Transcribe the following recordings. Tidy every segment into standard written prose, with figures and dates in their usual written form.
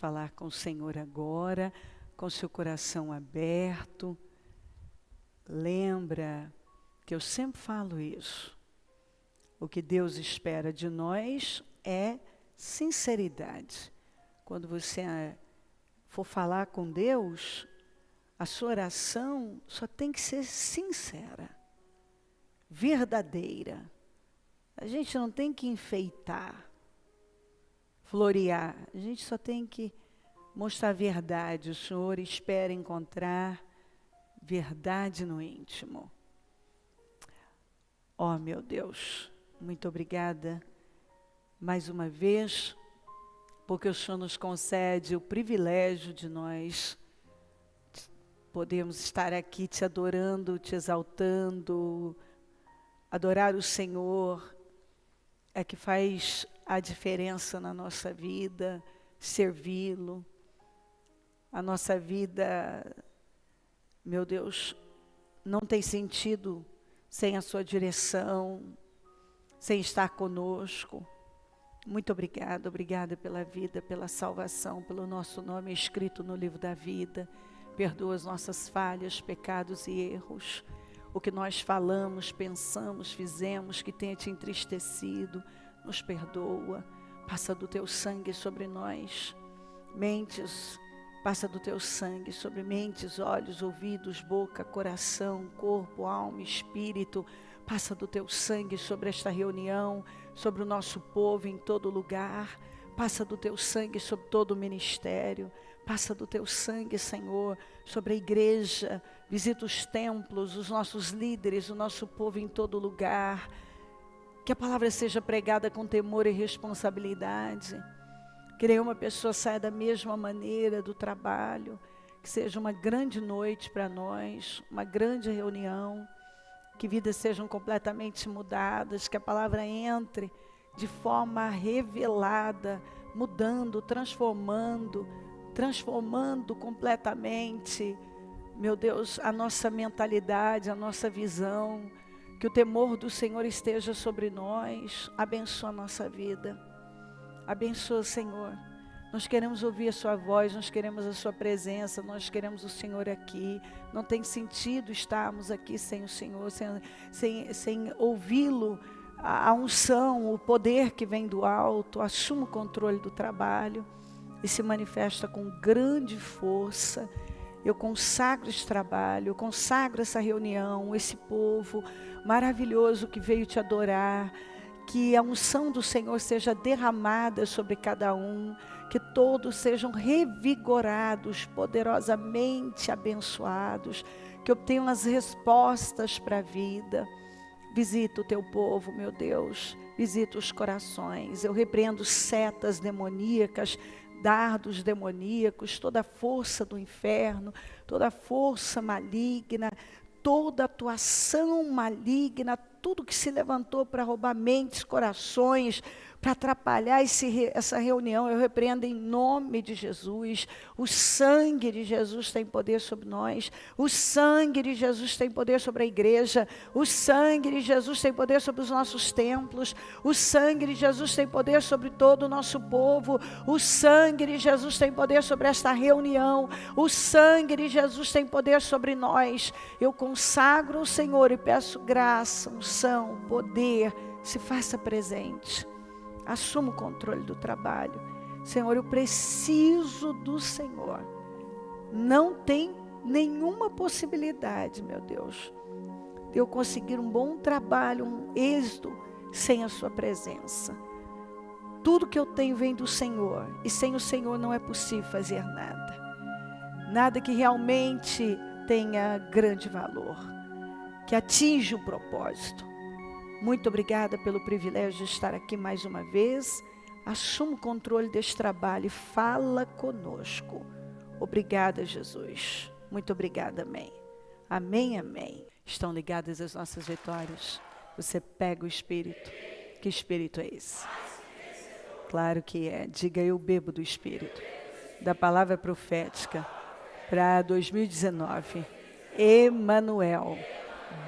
falar com o Senhor agora, com seu coração aberto. Lembra que eu sempre falo isso. O que Deus espera de nós é sinceridade. Quando você for falar com Deus, a sua oração só tem que ser sincera, verdadeira. A gente não tem que enfeitar, florear. A gente só tem que mostrar a verdade. O Senhor espera encontrar verdade no íntimo. Oh, meu Deus, muito obrigada mais uma vez, porque o Senhor nos concede o privilégio de nós podermos estar aqui te adorando, te exaltando. Adorar o Senhor é que faz a diferença na nossa vida, servi-lo. A nossa vida, meu Deus, não tem sentido sem a sua direção, sem estar conosco. Muito obrigada, obrigada pela vida, pela salvação, pelo nosso nome escrito no livro da vida. Perdoa as nossas falhas, pecados e erros. O que nós falamos, pensamos, fizemos que tenha te entristecido, nos perdoa. Passa do teu sangue sobre nós. Mentes, passa do teu sangue sobre mentes, olhos, ouvidos, boca, coração, corpo, alma, espírito. Passa do teu sangue sobre esta reunião, sobre o nosso povo em todo lugar. Passa do teu sangue sobre todo o ministério. Passa do teu sangue, Senhor, sobre a igreja. Visita os templos, os nossos líderes, o nosso povo em todo lugar. Que a palavra seja pregada com temor e responsabilidade. Que nenhuma pessoa saia da mesma maneira do trabalho. Que seja uma grande noite para nós, uma grande reunião. Que vidas sejam completamente mudadas, que a palavra entre de forma revelada, mudando, transformando completamente, meu Deus, a nossa mentalidade, a nossa visão. Que o temor do Senhor esteja sobre nós. Abençoa a nossa vida. Abençoa, Senhor. Nós queremos ouvir a sua voz, nós queremos a sua presença, nós queremos o Senhor aqui. Não tem sentido estarmos aqui sem o Senhor, sem ouvi-lo, a unção, o poder que vem do alto. Assuma o controle do trabalho e se manifesta com grande força. Eu consagro esse trabalho, eu consagro essa reunião, esse povo maravilhoso que veio te adorar. Que a unção do Senhor seja derramada sobre cada um, que todos sejam revigorados, poderosamente abençoados, que obtenham as respostas para a vida. Visita o teu povo, meu Deus, visita os corações. Eu repreendo setas demoníacas, dardos demoníacos, toda a força do inferno, toda a força maligna, toda atuação maligna, tudo que se levantou para roubar mentes, corações, para atrapalhar essa reunião, eu repreendo em nome de Jesus. O sangue de Jesus tem poder sobre nós, o sangue de Jesus tem poder sobre a igreja, o sangue de Jesus tem poder sobre os nossos templos, o sangue de Jesus tem poder sobre todo o nosso povo, o sangue de Jesus tem poder sobre esta reunião, o sangue de Jesus tem poder sobre nós. Eu consagro o Senhor e peço graça, unção, poder, se faça presente. Assuma o controle do trabalho. Senhor, eu preciso do Senhor. Não tem nenhuma possibilidade, meu Deus, de eu conseguir um bom trabalho, um êxito, sem a sua presença. Tudo que eu tenho vem do Senhor. E sem o Senhor não é possível fazer nada. Nada que realmente tenha grande valor, que atinja o propósito. Muito obrigada pelo privilégio de estar aqui mais uma vez. Assuma o controle deste trabalho e fala conosco. Obrigada, Jesus. Muito obrigada, amém. Amém, amém. Estão ligadas as nossas vitórias? Você pega o Espírito. Que Espírito é esse? Claro que é. Diga, eu bebo do Espírito. Da palavra profética para 2019. Emanuel.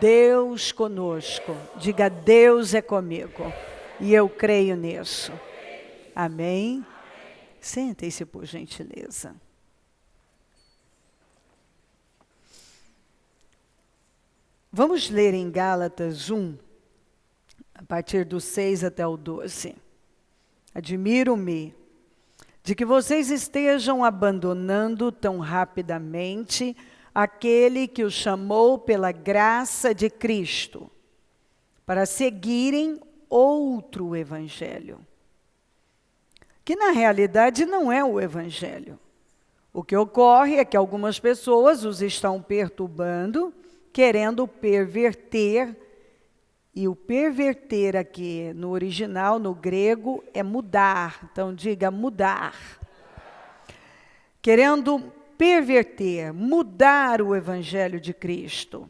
Deus conosco. Diga, Deus é comigo. E eu creio nisso. Amém. Sentem-se, por gentileza. Vamos ler em Gálatas 1, a partir do 6 até o 12. Admiro-me de que vocês estejam abandonando tão rapidamente aquele que os chamou pela graça de Cristo, para seguirem outro evangelho, que na realidade não é o evangelho. O que ocorre é que algumas pessoas os estão perturbando, querendo perverter, e o perverter aqui no original, no grego, é mudar. Então diga mudar. Querendo perverter, mudar o evangelho de Cristo.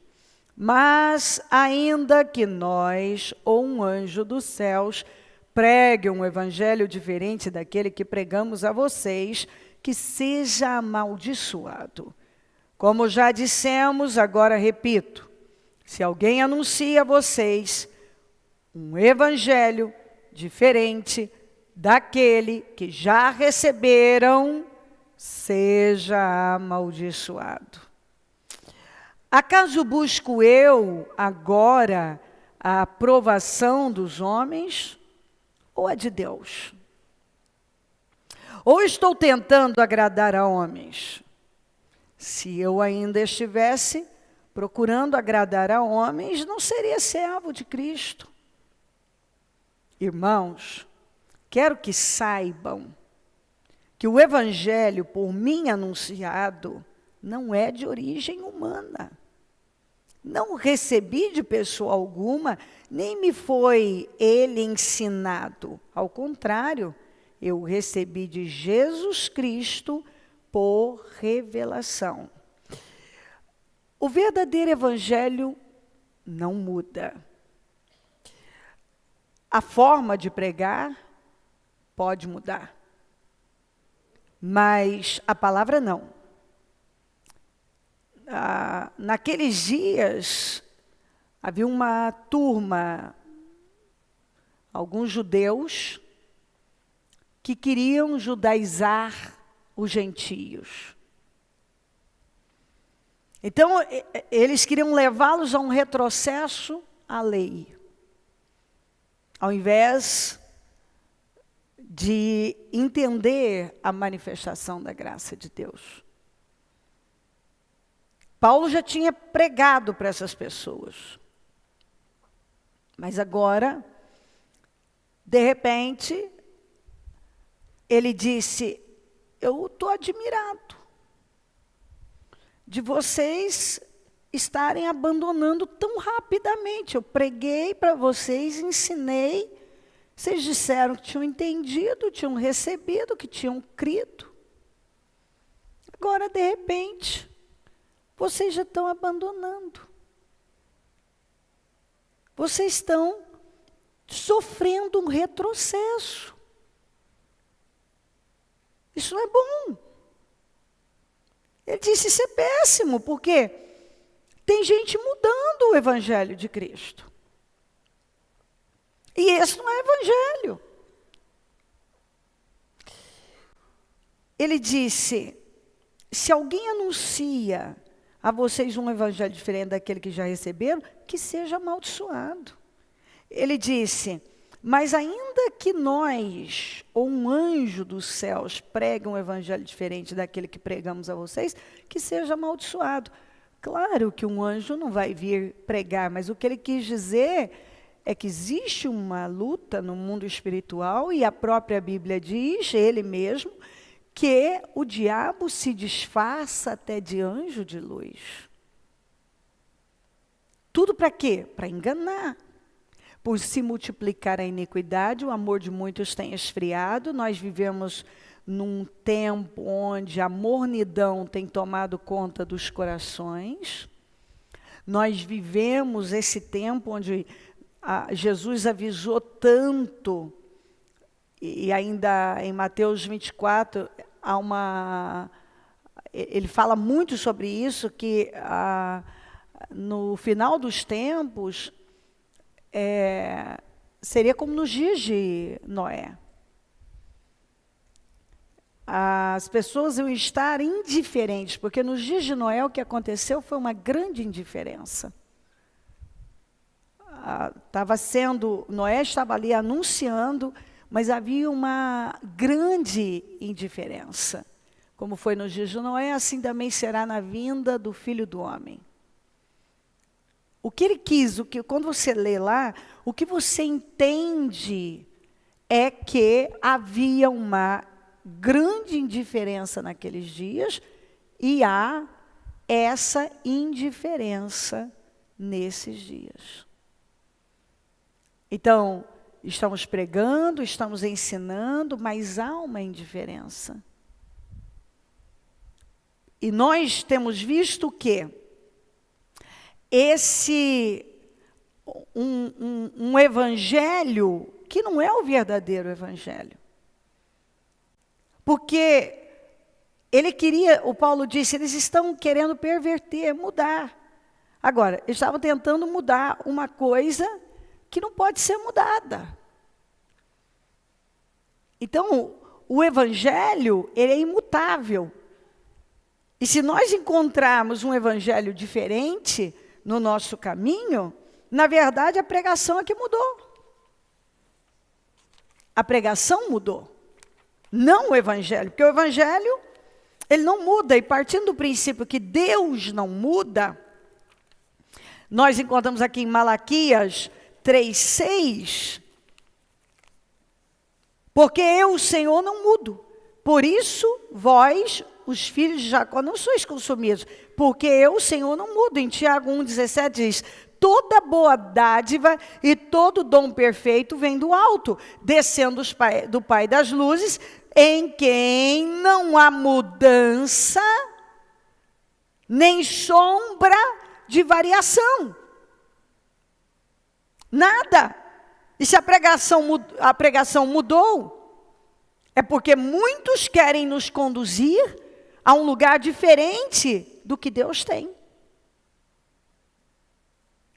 Mas ainda que nós, ou um anjo dos céus, pregue um evangelho diferente daquele que pregamos a vocês, que seja amaldiçoado. Como já dissemos, agora repito, se alguém anuncia a vocês um evangelho diferente daquele que já receberam, seja amaldiçoado. Acaso busco eu agora a aprovação dos homens ou a de Deus? Ou estou tentando agradar a homens? Se eu ainda estivesse procurando agradar a homens, não seria servo de Cristo. Irmãos, quero que saibam que o evangelho por mim anunciado não é de origem humana. Não recebi de pessoa alguma, nem me foi ele ensinado. Ao contrário, eu recebi de Jesus Cristo por revelação. O verdadeiro evangelho não muda. A forma de pregar pode mudar, mas a palavra não. Naqueles dias, havia uma turma, alguns judeus, que queriam judaizar os gentios. Então, eles queriam levá-los a um retrocesso à lei, ao invés de entender a manifestação da graça de Deus. Paulo já tinha pregado para essas pessoas. Mas agora, de repente, ele disse, eu estou admirado de vocês estarem abandonando tão rapidamente. Eu preguei para vocês, ensinei, vocês disseram que tinham entendido, tinham recebido, que tinham crido. Agora, de repente, vocês já estão abandonando. Vocês estão sofrendo um retrocesso. Isso não é bom. Ele disse, isso é péssimo, porque tem gente mudando o evangelho de Cristo. E esse não é evangelho. Ele disse, se alguém anuncia a vocês um evangelho diferente daquele que já receberam, que seja amaldiçoado. Ele disse, mas ainda que nós, ou um anjo dos céus, pregue um evangelho diferente daquele que pregamos a vocês, que seja amaldiçoado. Claro que um anjo não vai vir pregar, mas o que ele quis dizer é que existe uma luta no mundo espiritual, e a própria Bíblia diz, ele mesmo, que o diabo se disfarça até de anjo de luz. Tudo para quê? Para enganar. Por se multiplicar a iniquidade, o amor de muitos tem esfriado. Nós vivemos num tempo onde a mornidão tem tomado conta dos corações. Nós vivemos esse tempo onde Jesus avisou tanto, e ainda em Mateus 24, ele fala muito sobre isso, que no final dos tempos, seria como nos dias de Noé. as pessoas iam estar indiferentes, porque nos dias de Noé o que aconteceu foi uma grande indiferença. Noé estava ali anunciando, mas havia uma grande indiferença. Como foi nos dias de Noé, assim também será na vinda do Filho do Homem. O que ele quis, quando você lê lá, o que você entende é que havia uma grande indiferença naqueles dias e há essa indiferença nesses dias. Então, estamos pregando, estamos ensinando, mas há uma indiferença. E nós temos visto que um evangelho que não é o verdadeiro evangelho. Porque o Paulo disse, eles estão querendo perverter, mudar. Agora, eles estavam tentando mudar uma coisa que não pode ser mudada. Então, o evangelho, ele é imutável. E se nós encontrarmos um evangelho diferente no nosso caminho, na verdade a pregação é que mudou. A pregação mudou, não o evangelho, porque o evangelho, ele não muda, e partindo do princípio que Deus não muda, nós encontramos aqui em Malaquias 3:6, porque eu, o Senhor, não mudo, por isso vós, os filhos de Jacó, não sois consumidos, porque eu, o Senhor, não mudo. Em Tiago 1,17 diz, toda boa dádiva e todo dom perfeito vem do alto, descendo do Pai das luzes, em quem não há mudança, nem sombra de variação. Nada. E se a pregação mudou, é porque muitos querem nos conduzir a um lugar diferente do que Deus tem.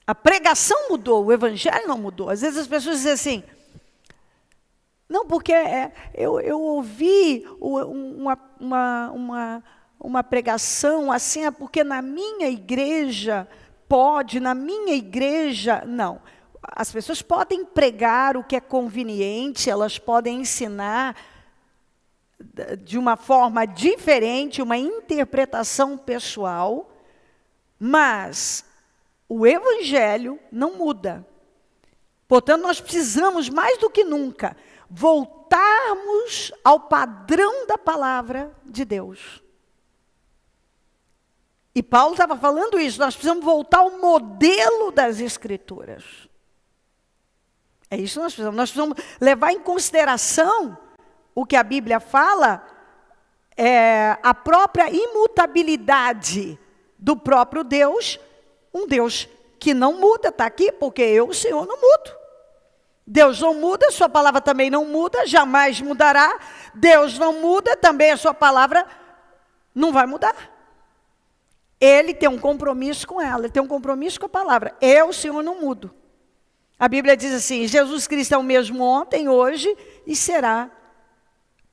A pregação mudou, o evangelho não mudou. Às vezes as pessoas dizem assim, não, porque eu ouvi uma pregação assim, é porque na minha igreja pode, na minha igreja... Não, as pessoas podem pregar o que é conveniente, elas podem ensinar de uma forma diferente, uma interpretação pessoal, mas o evangelho não muda. Portanto, nós precisamos, mais do que nunca, voltarmos ao padrão da palavra de Deus. E Paulo estava falando isso, nós precisamos voltar ao modelo das Escrituras. É isso que nós precisamos levar em consideração o que a Bíblia fala, a própria imutabilidade do próprio Deus, um Deus que não muda, está aqui, porque eu, o Senhor, não mudo. Deus não muda, sua palavra também não muda, jamais mudará. Deus não muda, também a sua palavra não vai mudar. Ele tem um compromisso com ela, ele tem um compromisso com a palavra. Eu, o Senhor, não mudo. A Bíblia diz assim, Jesus Cristo é o mesmo ontem, hoje e será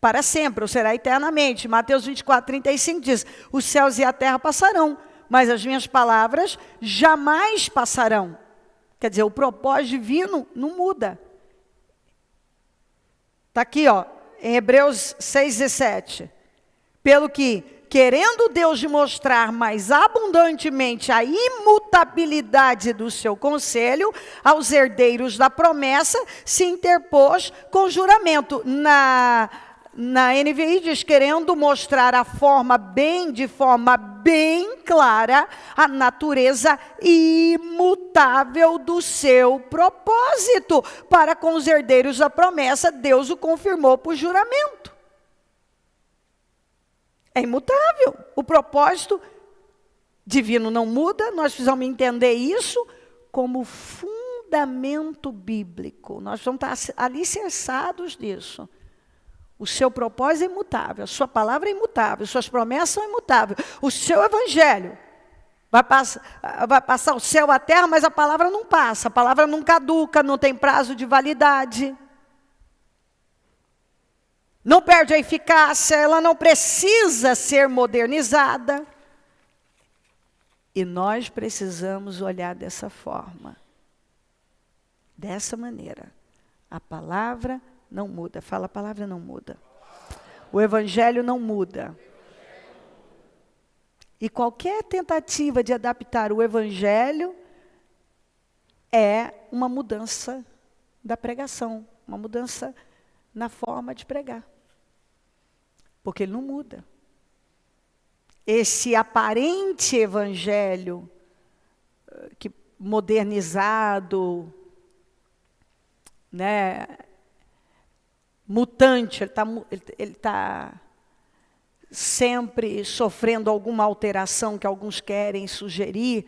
para sempre, ou será eternamente. Mateus 24:35 diz, os céus e a terra passarão, mas as minhas palavras jamais passarão. Quer dizer, o propósito divino não muda. Está aqui, ó, em Hebreus 6:17. Pelo que, querendo Deus mostrar mais abundantemente a imutabilidade do seu conselho, aos herdeiros da promessa, se interpôs com juramento. Na NVI diz, querendo mostrar de forma bem clara, a natureza imutável do seu propósito. Para com os herdeiros da promessa, Deus o confirmou por juramento. É imutável. O propósito divino não muda, nós precisamos entender isso como fundamento bíblico. Nós vamos estar alicerçados nisso. O seu propósito é imutável, a sua palavra é imutável, suas promessas são imutáveis. O seu evangelho vai passar o céu e a terra, mas a palavra não passa, a palavra não caduca, não tem prazo de validade. não perde a eficácia, ela não precisa ser modernizada. E nós precisamos olhar dessa forma, dessa maneira. A palavra não muda. Fala, a palavra não muda. O evangelho não muda. E qualquer tentativa de adaptar o evangelho é uma mudança da pregação, uma mudança na forma de pregar. Porque ele não muda. Esse aparente evangelho que modernizado, né, mutante, ele tá sempre sofrendo alguma alteração que alguns querem sugerir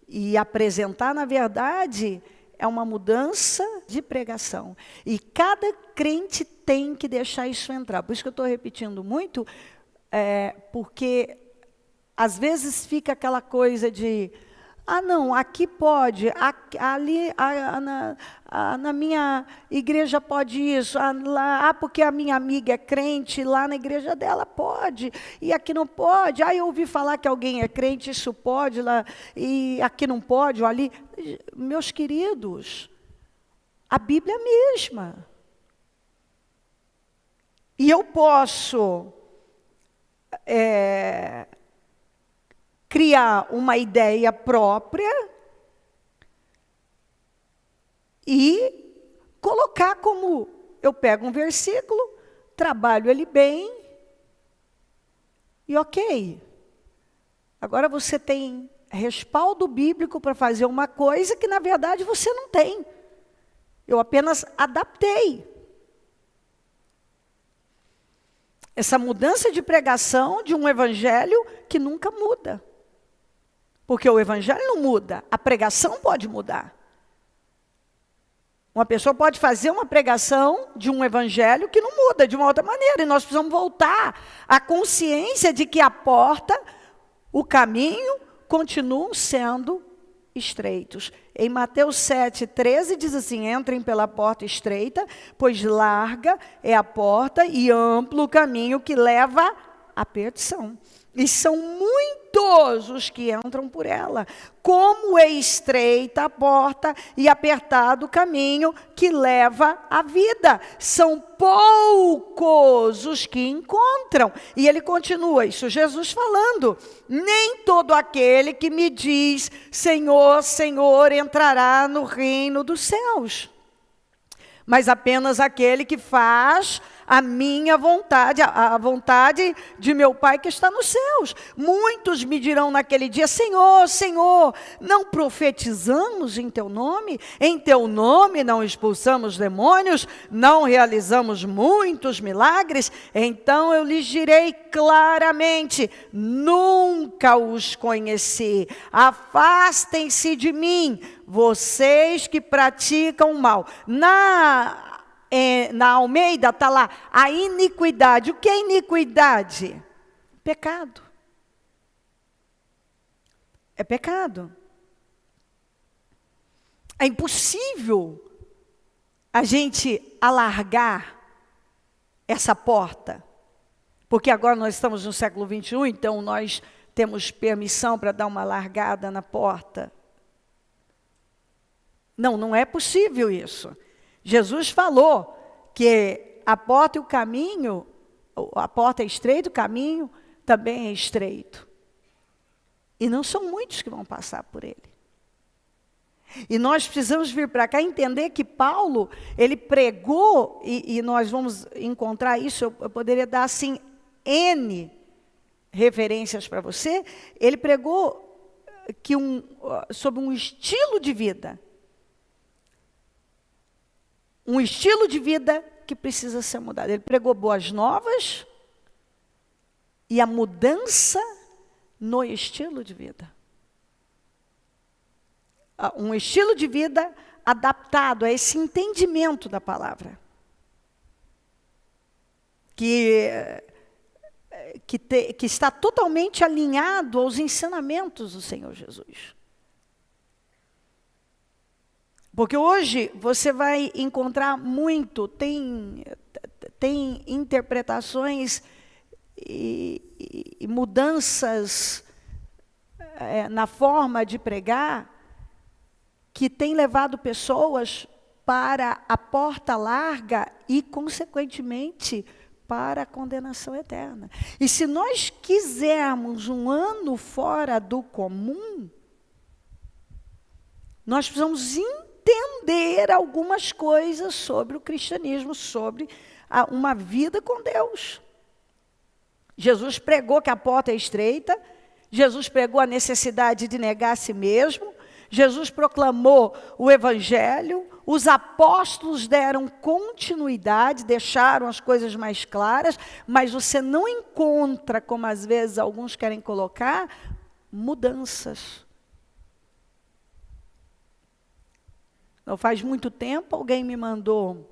e apresentar, na verdade, é uma mudança de pregação. E cada crente tem que deixar isso entrar. Por isso que eu estou repetindo muito, porque às vezes fica aquela coisa de, não, aqui pode, ali na minha igreja pode isso, lá, porque a minha amiga é crente, lá na igreja dela pode, e aqui não pode. Eu ouvi falar que alguém é crente, isso pode, lá, e aqui não pode, ou ali. Meus queridos, a Bíblia é a mesma. E eu posso criar uma ideia própria e colocar como eu pego um versículo, trabalho ele bem e ok. Agora você tem respaldo bíblico para fazer uma coisa que na verdade você não tem. Eu apenas adaptei. Essa mudança de pregação de um evangelho que nunca muda. Porque o evangelho não muda, a pregação pode mudar. Uma pessoa pode fazer uma pregação de um evangelho que não muda de uma outra maneira. E nós precisamos voltar à consciência de que a porta, o caminho, continuam sendo estreitos. Em Mateus 7,13 diz assim, entrem pela porta estreita, pois larga é a porta e amplo o caminho que leva à perdição. E são muitos os que entram por ela. Como é estreita a porta e apertado o caminho que leva à vida. São poucos os que encontram. E ele continua, isso Jesus falando. Nem todo aquele que me diz, Senhor, Senhor, entrará no reino dos céus. Mas apenas aquele que faz a minha vontade, a vontade de meu Pai que está nos céus. Muitos me dirão naquele dia, Senhor, Senhor, não profetizamos em teu nome? Em teu nome não expulsamos demônios? Não realizamos muitos milagres? Então eu lhes direi claramente, nunca os conheci. Afastem-se de mim, vocês que praticam o mal. Na Almeida está lá, a iniquidade. O que é iniquidade? Pecado. É pecado. É impossível a gente alargar essa porta. Porque agora nós estamos no século 21, então nós temos permissão para dar uma largada na porta. Não, não é possível isso. Jesus falou que a porta e o caminho, a porta é estreita, o caminho também é estreito. E não são muitos que vão passar por ele. E nós precisamos vir para cá e entender que Paulo, ele pregou, e nós vamos encontrar isso, eu poderia dar assim, N referências para você, ele pregou sobre um estilo de vida. Um estilo de vida que precisa ser mudado. Ele pregou boas novas e a mudança no estilo de vida. Um estilo de vida adaptado a esse entendimento da palavra. Que está totalmente alinhado aos ensinamentos do Senhor Jesus. Porque hoje você vai encontrar muito, tem tem interpretações e mudanças na forma de pregar que tem levado pessoas para a porta larga e, consequentemente, para a condenação eterna. E se nós quisermos um ano fora do comum, nós precisamos entender algumas coisas sobre o cristianismo, sobre uma vida com Deus. Jesus pregou que a porta é estreita, Jesus pregou a necessidade de negar a si mesmo, Jesus proclamou o evangelho, os apóstolos deram continuidade, deixaram as coisas mais claras, mas você não encontra, como às vezes alguns querem colocar, mudanças. Não faz muito tempo, alguém me mandou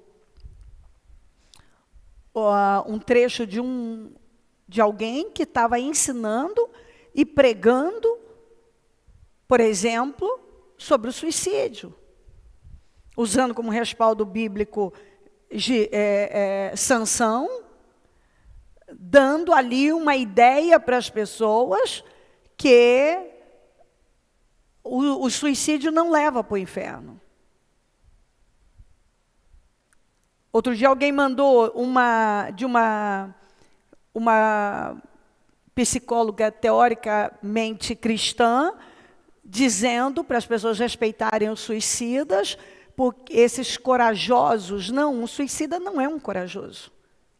um trecho de alguém que estava ensinando e pregando, por exemplo, sobre o suicídio, usando como respaldo bíblico Sansão, dando ali uma ideia para as pessoas que o suicídio não leva para o inferno. Outro dia alguém mandou uma psicóloga teoricamente cristã, dizendo para as pessoas respeitarem os suicidas, porque esses corajosos, um suicida não é um corajoso.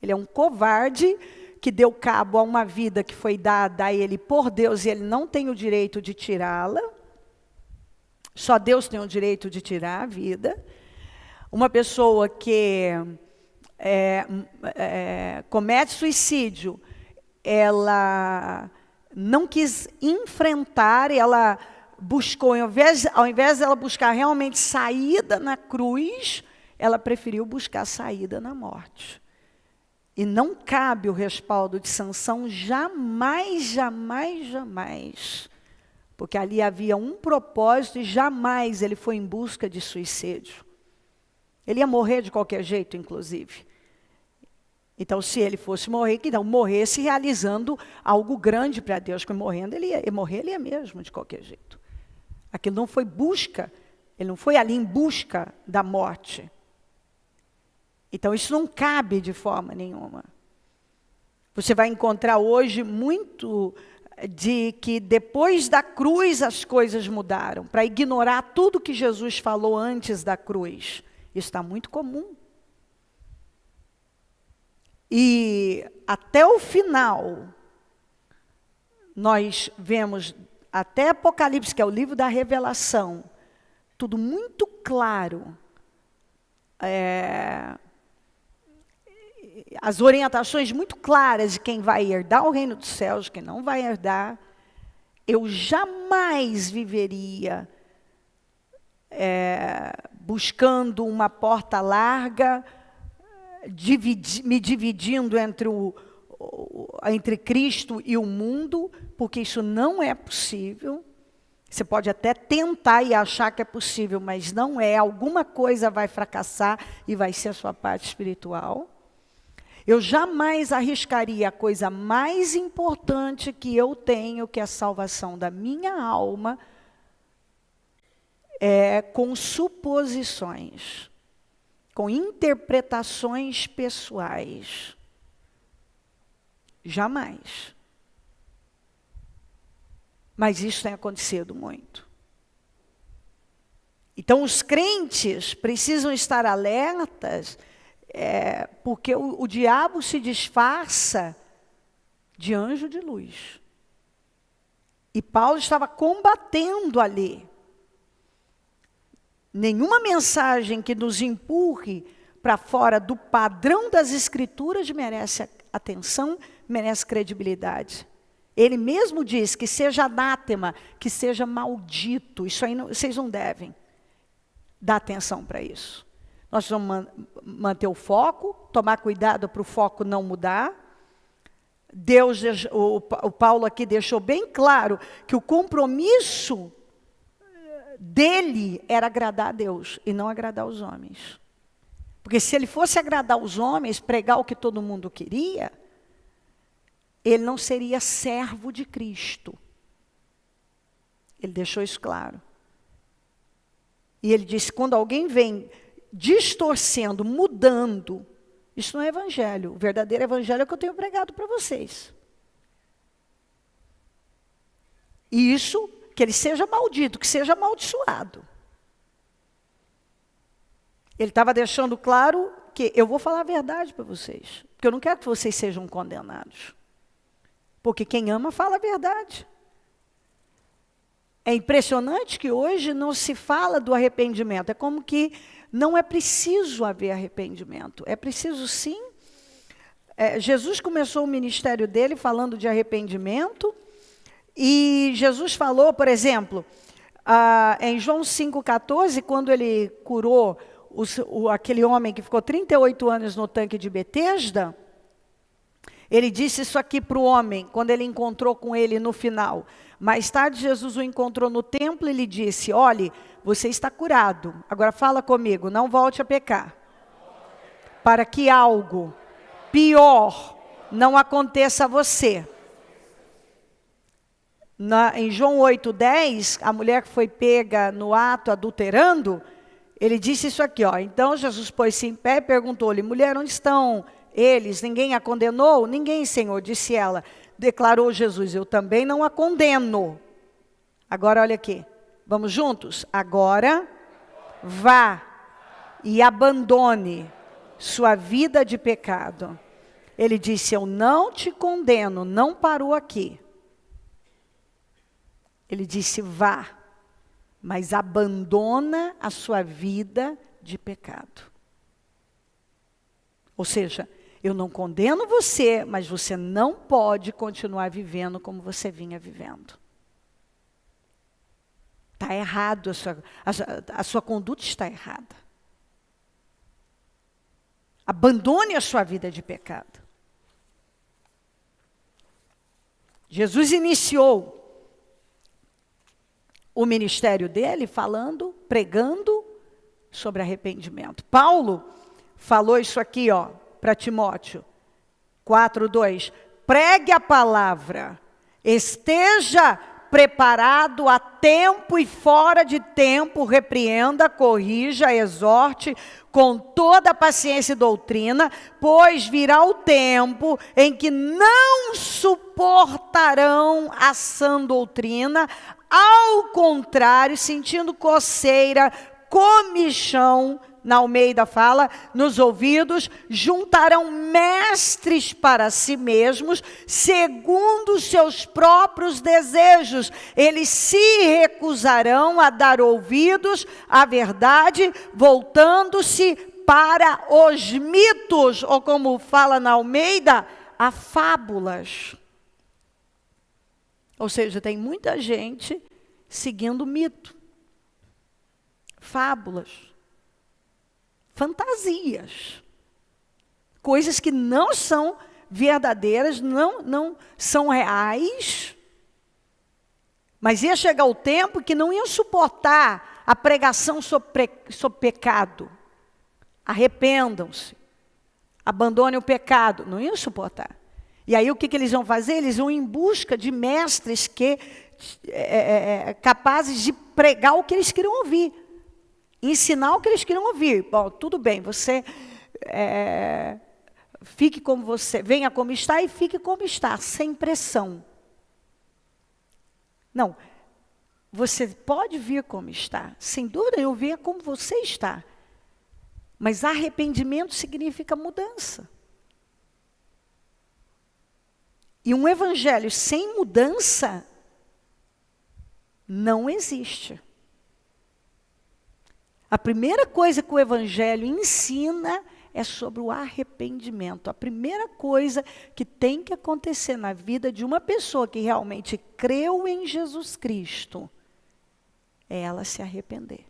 Ele é um covarde que deu cabo a uma vida que foi dada a ele por Deus e ele não tem o direito de tirá-la. Só Deus tem o direito de tirar a vida. Uma pessoa que comete suicídio, ela não quis enfrentar, ela buscou, ao invés dela buscar realmente saída na cruz, ela preferiu buscar saída na morte. E não cabe o respaldo de Sansão jamais, jamais, jamais. Porque ali havia um propósito e jamais ele foi em busca de suicídio. Ele ia morrer de qualquer jeito, inclusive. Então, se ele fosse morrer, que não morresse realizando algo grande para Deus, porque morrendo ele ia mesmo, de qualquer jeito. Aquilo não foi busca, ele não foi ali em busca da morte. Então, isso não cabe de forma nenhuma. Você vai encontrar hoje muito de que depois da cruz as coisas mudaram, para ignorar tudo que Jesus falou antes da cruz. Isso está muito comum. E até o final, nós vemos, até Apocalipse, que é o livro da revelação, tudo muito claro. As orientações muito claras de quem vai herdar o reino dos céus, quem não vai herdar. Eu jamais viveria buscando uma porta larga, me dividindo entre Cristo e o mundo, porque isso não é possível. Você pode até tentar e achar que é possível, mas não é. Alguma coisa vai fracassar e vai ser a sua parte espiritual. Eu jamais arriscaria a coisa mais importante que eu tenho, que é a salvação da minha alma, com suposições, com interpretações pessoais. Jamais. Mas isso tem acontecido muito. Então, os crentes precisam estar alertas, porque o diabo se disfarça de anjo de luz. E Paulo estava combatendo ali. Nenhuma mensagem que nos empurre para fora do padrão das Escrituras merece atenção, merece credibilidade. Ele mesmo diz que seja anátema, que seja maldito. Isso aí vocês não devem dar atenção para isso. Nós vamos manter o foco, tomar cuidado para o foco não mudar. O Paulo aqui deixou bem claro que o compromisso dele era agradar a Deus e não agradar os homens. Porque se ele fosse agradar os homens, pregar o que todo mundo queria, ele não seria servo de Cristo. Ele deixou isso claro. E ele disse, quando alguém vem distorcendo, mudando, isso não é evangelho. O verdadeiro evangelho é o que eu tenho pregado para vocês. E isso, que ele seja maldito, que seja amaldiçoado. Ele estava deixando claro que eu vou falar a verdade para vocês. Porque eu não quero que vocês sejam condenados. Porque quem ama fala a verdade. É impressionante que hoje não se fala do arrependimento. É como que não é preciso haver arrependimento. É preciso sim. Jesus começou o ministério dele falando de arrependimento. E Jesus falou, por exemplo, em João 5,14, quando ele curou aquele homem que ficou 38 anos no tanque de Betesda, ele disse isso aqui para o homem, quando ele encontrou com ele no final. Mais tarde, Jesus o encontrou no templo e lhe disse, olhe, você está curado. Agora fala comigo, não volte a pecar. Para que algo pior não aconteça a você. Em João 8,10, a mulher que foi pega no ato adulterando, ele disse isso aqui, ó. Então Jesus pôs-se em pé e perguntou-lhe, mulher, onde estão eles? Ninguém a condenou? Ninguém, Senhor, disse ela. Declarou Jesus, eu também não a condeno. Agora olha aqui, vamos juntos? Agora vá e abandone sua vida de pecado. Ele disse, eu não te condeno, não parou aqui. Ele disse, vá, mas abandona a sua vida de pecado. Ou seja, eu não condeno você, mas você não pode continuar vivendo como você vinha vivendo. Está errado, a sua conduta está errada. Abandone a sua vida de pecado. Jesus iniciou o ministério dele falando, pregando sobre arrependimento. Paulo falou isso aqui, ó, para Timóteo 4:2. Pregue a palavra, esteja preparado a tempo e fora de tempo, repreenda, corrija, exorte com toda a paciência e doutrina, pois virá o tempo em que não suportarão a sã doutrina, ao contrário, sentindo coceira, comichão, na Almeida fala, nos ouvidos, juntarão mestres para si mesmos, segundo os seus próprios desejos. Eles se recusarão a dar ouvidos à verdade, voltando-se para os mitos, ou como fala na Almeida, a fábulas. Ou seja, tem muita gente seguindo mito, fábulas, fantasias, coisas que não são verdadeiras, não são reais, mas ia chegar o tempo que não iam suportar a pregação sobre pecado. Arrependam-se, abandonem o pecado, não iam suportar. E aí o que eles vão fazer? Eles vão em busca de mestres que capazes de pregar o que eles queriam ouvir. Ensinar o que eles queriam ouvir. Bom, tudo bem, você fique como você, venha como está e fique como está, sem pressão. Não, você pode vir como está, sem dúvida eu venha como você está. Mas arrependimento significa mudança. E um evangelho sem mudança não existe. A primeira coisa que o evangelho ensina é sobre o arrependimento. A primeira coisa que tem que acontecer na vida de uma pessoa que realmente creu em Jesus Cristo é ela se arrepender.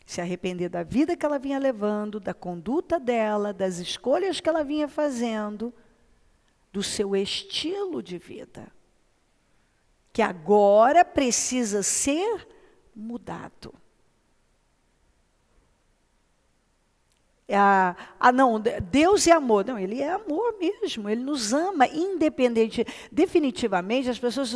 Se arrepender da vida que ela vinha levando, da conduta dela, das escolhas que ela vinha fazendo, do seu estilo de vida, que agora precisa ser mudado. Não, Deus é amor. Não, Ele é amor mesmo, Ele nos ama, independente. Definitivamente, as pessoas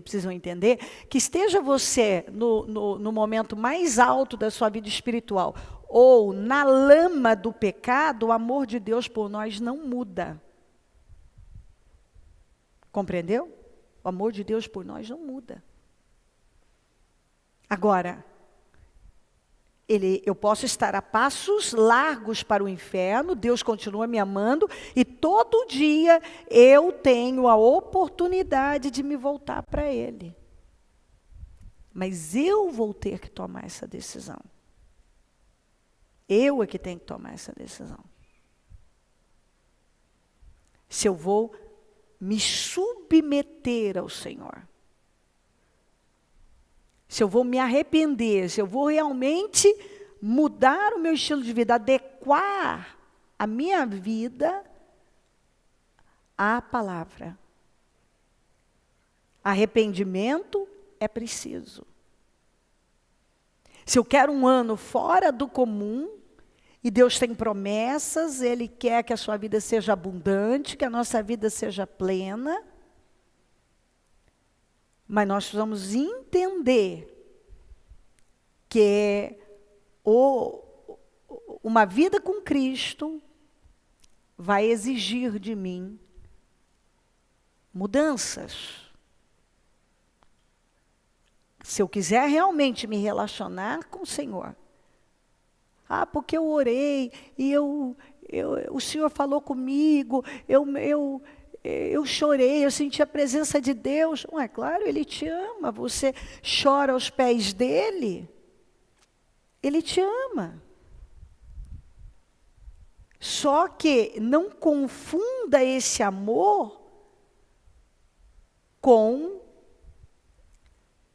precisam entender que esteja você no momento mais alto da sua vida espiritual, ou na lama do pecado, o amor de Deus por nós não muda. Compreendeu? O amor de Deus por nós não muda. Agora, eu posso estar a passos largos para o inferno, Deus continua me amando, e todo dia eu tenho a oportunidade de me voltar para Ele. Mas eu vou ter que tomar essa decisão. Eu é que tenho que tomar essa decisão. Se eu vou me submeter ao Senhor. Se eu vou me arrepender, se eu vou realmente mudar o meu estilo de vida, adequar a minha vida à palavra. Arrependimento é preciso. Se eu quero um ano fora do comum, e Deus tem promessas, Ele quer que a sua vida seja abundante, que a nossa vida seja plena, mas nós precisamos entender que uma vida com Cristo vai exigir de mim mudanças. Se eu quiser realmente me relacionar com o Senhor, porque eu orei e o Senhor falou comigo, eu chorei, eu senti a presença de Deus. É claro, Ele te ama, você chora aos pés dEle, Ele te ama. Só que não confunda esse amor com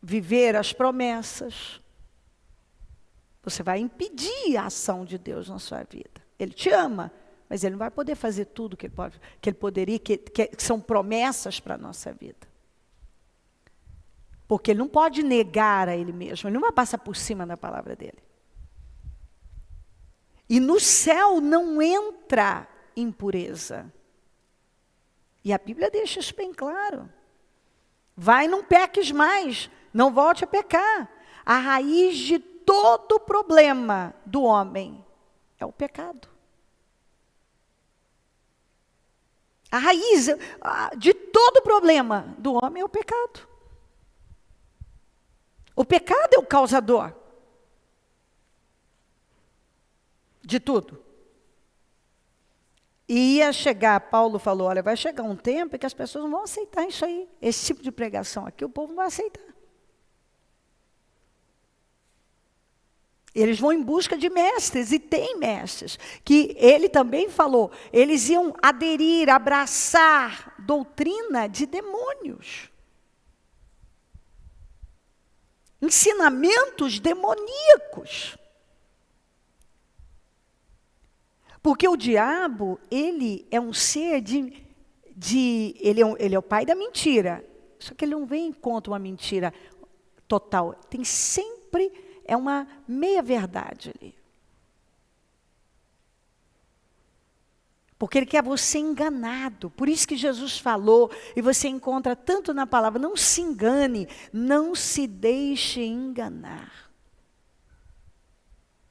viver as promessas. Você vai impedir a ação de Deus na sua vida. Ele te ama, mas Ele não vai poder fazer tudo que Ele poderia, que são promessas para a nossa vida. Porque Ele não pode negar a Ele mesmo, Ele não vai passar por cima da palavra dEle. E no céu não entra impureza. E a Bíblia deixa isso bem claro. Vai, não peques mais, não volte a pecar. A raiz de todo problema do homem é o pecado. A raiz de todo problema do homem é o pecado. O pecado é o causador de tudo. E ia chegar, Paulo falou, olha, vai chegar um tempo em que as pessoas não vão aceitar isso aí. Esse tipo de pregação aqui, o povo não vai aceitar. Eles vão em busca de mestres, e tem mestres, que ele também falou, eles iam aderir, abraçar doutrina de demônios. Ensinamentos demoníacos. Porque o diabo, ele é um ser ele é o pai da mentira. Só que ele não vem contra uma mentira total. Tem sempre uma meia-verdade ali. Porque ele quer você enganado. Por isso que Jesus falou, e você encontra tanto na palavra, não se engane, não se deixe enganar.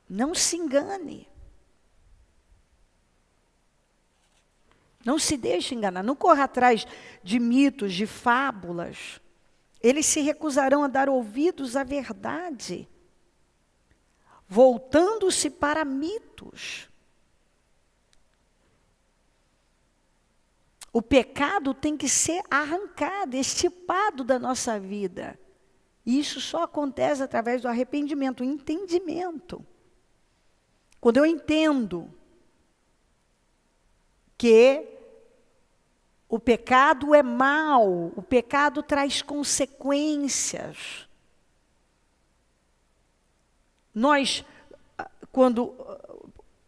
Não se engane. Não se deixe enganar, não corra atrás de mitos, de fábulas. Eles se recusarão a dar ouvidos à verdade, voltando-se para mitos. O pecado tem que ser arrancado, extirpado da nossa vida. E isso só acontece através do arrependimento, o entendimento. Quando eu entendo que o pecado é mau, o pecado traz consequências. Nós, quando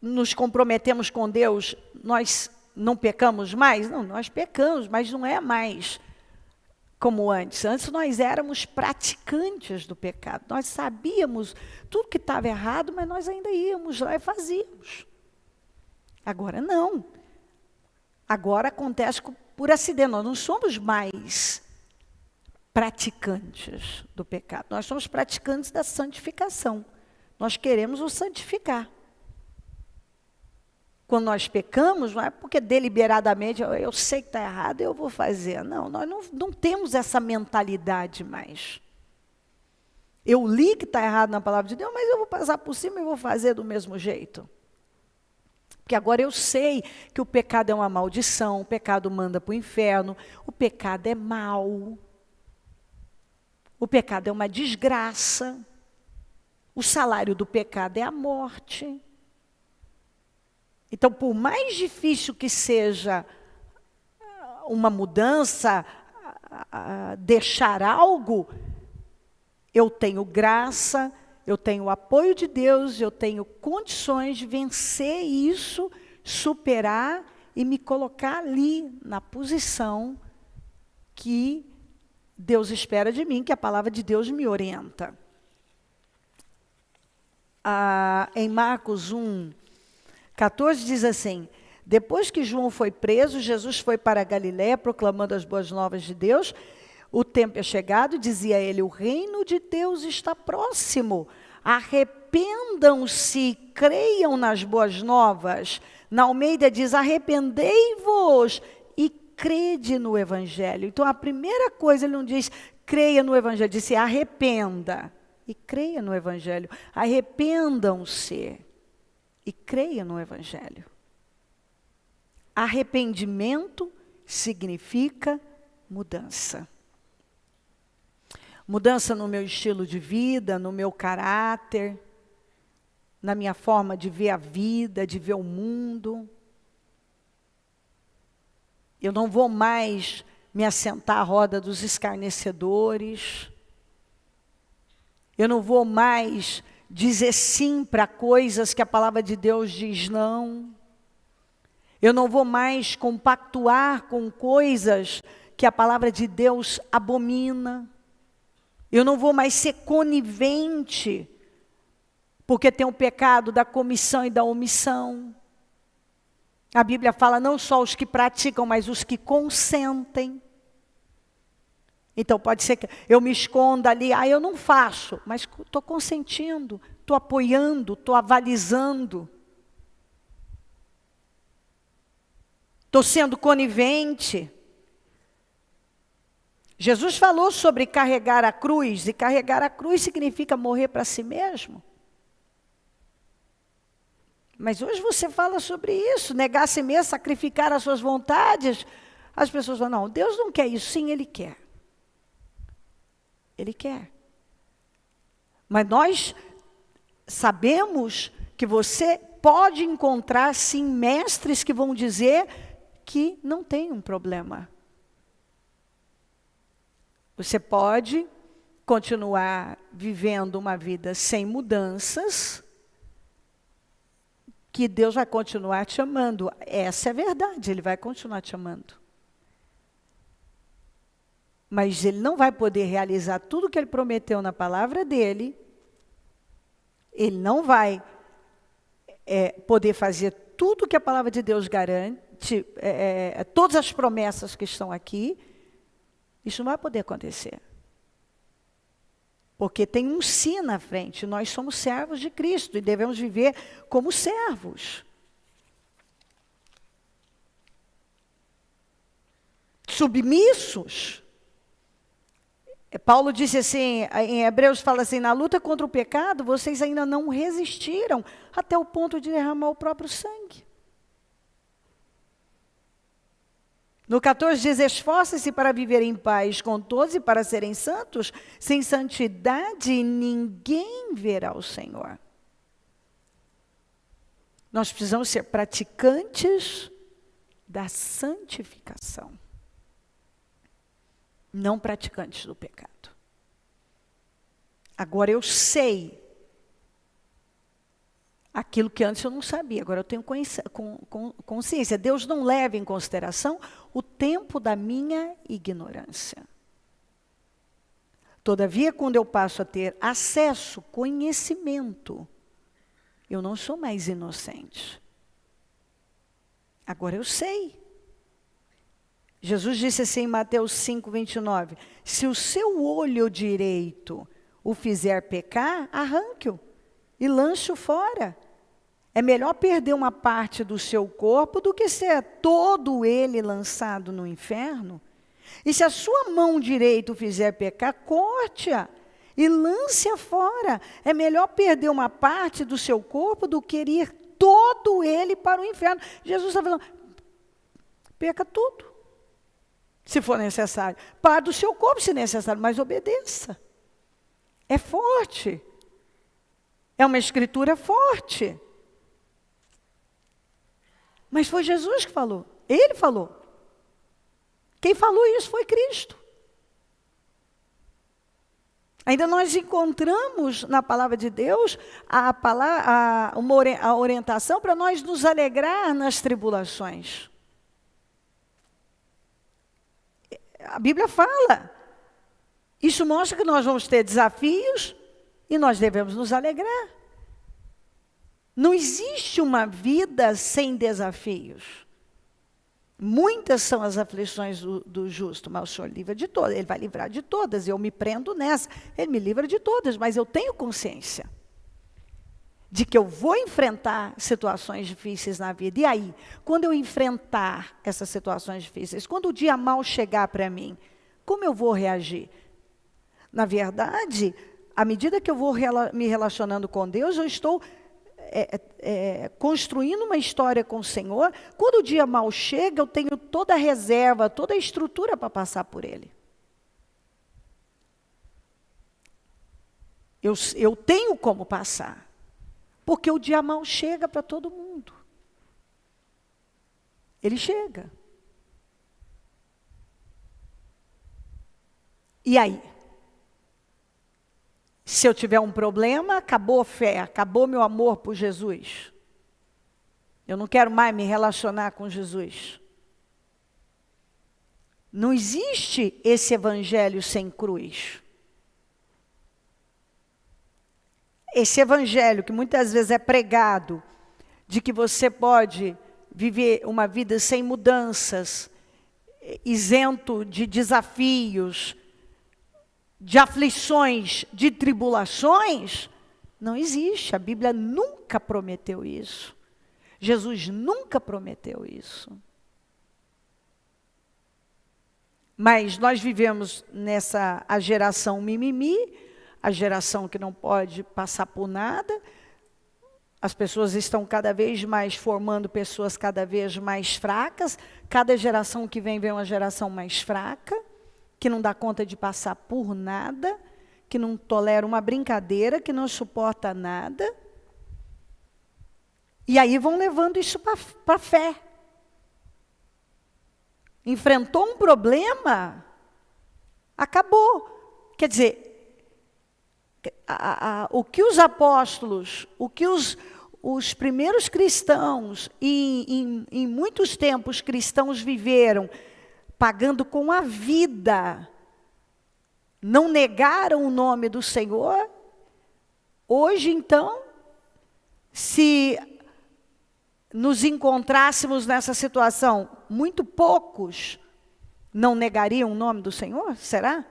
nos comprometemos com Deus, nós não pecamos mais? Não, nós pecamos, mas não é mais como antes. Antes nós éramos praticantes do pecado. Nós sabíamos tudo que estava errado, mas nós ainda íamos lá e fazíamos. Agora não. Agora acontece por acidente. Nós não somos mais praticantes do pecado. Nós somos praticantes da santificação. Nós queremos o santificar. Quando nós pecamos, não é porque deliberadamente eu sei que está errado, eu vou fazer. Não, nós não temos essa mentalidade mais. Eu li que está errado na palavra de Deus, mas eu vou passar por cima e vou fazer do mesmo jeito. Porque agora eu sei que o pecado é uma maldição, o pecado manda para o inferno, o pecado é mau, o pecado é uma desgraça, o salário do pecado é a morte. Então, por mais difícil que seja uma mudança, deixar algo, eu tenho graça, eu tenho o apoio de Deus, eu tenho condições de vencer isso, superar e me colocar ali, na posição que Deus espera de mim, que a palavra de Deus me orienta. Em Marcos 1:14 diz assim: depois que João foi preso, Jesus foi para a Galiléia proclamando as boas novas de Deus. O tempo é chegado, dizia ele, o reino de Deus está próximo. Arrependam-se, creiam nas boas novas. Na Almeida diz, arrependei-vos e crede no Evangelho. Então a primeira coisa, ele não diz, creia no Evangelho, disse arrependa e creia no Evangelho. Arrependam-se e creia no Evangelho. Arrependimento significa mudança. Mudança no meu estilo de vida, no meu caráter, na minha forma de ver a vida, de ver o mundo. Eu não vou mais me assentar à roda dos escarnecedores. Eu não vou mais dizer sim para coisas que a palavra de Deus diz não. Eu não vou mais compactuar com coisas que a palavra de Deus abomina. Eu não vou mais ser conivente, porque tem o pecado da comissão e da omissão. A Bíblia fala não só os que praticam, mas os que consentem. Então pode ser que eu me esconda ali, eu não faço, mas estou consentindo, estou apoiando, estou avalizando. Estou sendo conivente. Jesus falou sobre carregar a cruz, e carregar a cruz significa morrer para si mesmo. Mas hoje você fala sobre isso, negar a si mesmo, sacrificar as suas vontades. As pessoas falam, não, Deus não quer isso. Sim, Ele quer. Ele quer. Mas nós sabemos que você pode encontrar, sim, mestres que vão dizer que não tem um problema. Você pode continuar vivendo uma vida sem mudanças, que Deus vai continuar te amando. Essa é a verdade, Ele vai continuar te amando. Mas Ele não vai poder realizar tudo que Ele prometeu na palavra dEle. Ele não vai poder fazer tudo que a palavra de Deus garante, todas as promessas que estão aqui. Isso não vai poder acontecer. Porque tem um sim na frente. Nós somos servos de Cristo e devemos viver como servos. Submissos. Paulo disse assim, em Hebreus fala assim, na luta contra o pecado, vocês ainda não resistiram até o ponto de derramar o próprio sangue. No 14 diz, esforcem-se para viver em paz com todos e para serem santos. Sem santidade ninguém verá o Senhor. Nós precisamos ser praticantes da santificação. Não praticantes do pecado. Agora eu sei aquilo que antes eu não sabia, agora eu tenho consciência. Deus não leva em consideração o tempo da minha ignorância. Todavia, quando eu passo a ter acesso, conhecimento, eu não sou mais inocente. Agora eu sei. Jesus disse assim em Mateus 5:29, se o seu olho direito o fizer pecar, arranque-o e lance-o fora. É melhor perder uma parte do seu corpo do que ser todo ele lançado no inferno. E se a sua mão direita o fizer pecar, corte-a e lance-a fora. É melhor perder uma parte do seu corpo do que ir todo ele para o inferno. Jesus está falando, perca tudo, se for necessário. Parte do seu corpo, se necessário, mas obedeça. É forte. É uma escritura forte. Mas foi Jesus que falou. Ele falou. Quem falou isso foi Cristo. Ainda nós encontramos na palavra de Deus a orientação para nós nos alegrar nas tribulações. A Bíblia fala. Isso mostra que nós vamos ter desafios e nós devemos nos alegrar. Não existe uma vida sem desafios. Muitas são as aflições do justo, mas o Senhor livra de todas. Ele vai livrar de todas, eu me prendo nessa. Ele me livra de todas, mas eu tenho consciência de que eu vou enfrentar situações difíceis na vida. E aí, quando eu enfrentar essas situações difíceis, quando o dia mau chegar para mim, como eu vou reagir? Na verdade, à medida que eu vou me relacionando com Deus, eu estou construindo uma história com o Senhor. Quando o dia mau chega, eu tenho toda a reserva, toda a estrutura para passar por ele. Eu tenho como passar. Porque o dia mau chega para todo mundo. Ele chega. E aí? Se eu tiver um problema, acabou a fé, acabou meu amor por Jesus. Eu não quero mais me relacionar com Jesus. Não existe esse evangelho sem cruz. Esse evangelho que muitas vezes é pregado, de que você pode viver uma vida sem mudanças, isento de desafios, de aflições, de tribulações, não existe. A Bíblia nunca prometeu isso. Jesus nunca prometeu isso. Mas nós vivemos a geração mimimi, a geração que não pode passar por nada. As pessoas estão cada vez mais formando pessoas cada vez mais fracas. Cada geração que vem uma geração mais fraca, que não dá conta de passar por nada, que não tolera uma brincadeira, que não suporta nada. E aí vão levando isso para a fé. Enfrentou um problema, acabou. Quer dizer, o que os apóstolos, o que os primeiros cristãos, e em muitos tempos cristãos viveram, pagando com a vida, não negaram o nome do Senhor. Hoje, então, se nos encontrássemos nessa situação, muito poucos não negariam o nome do Senhor? Será?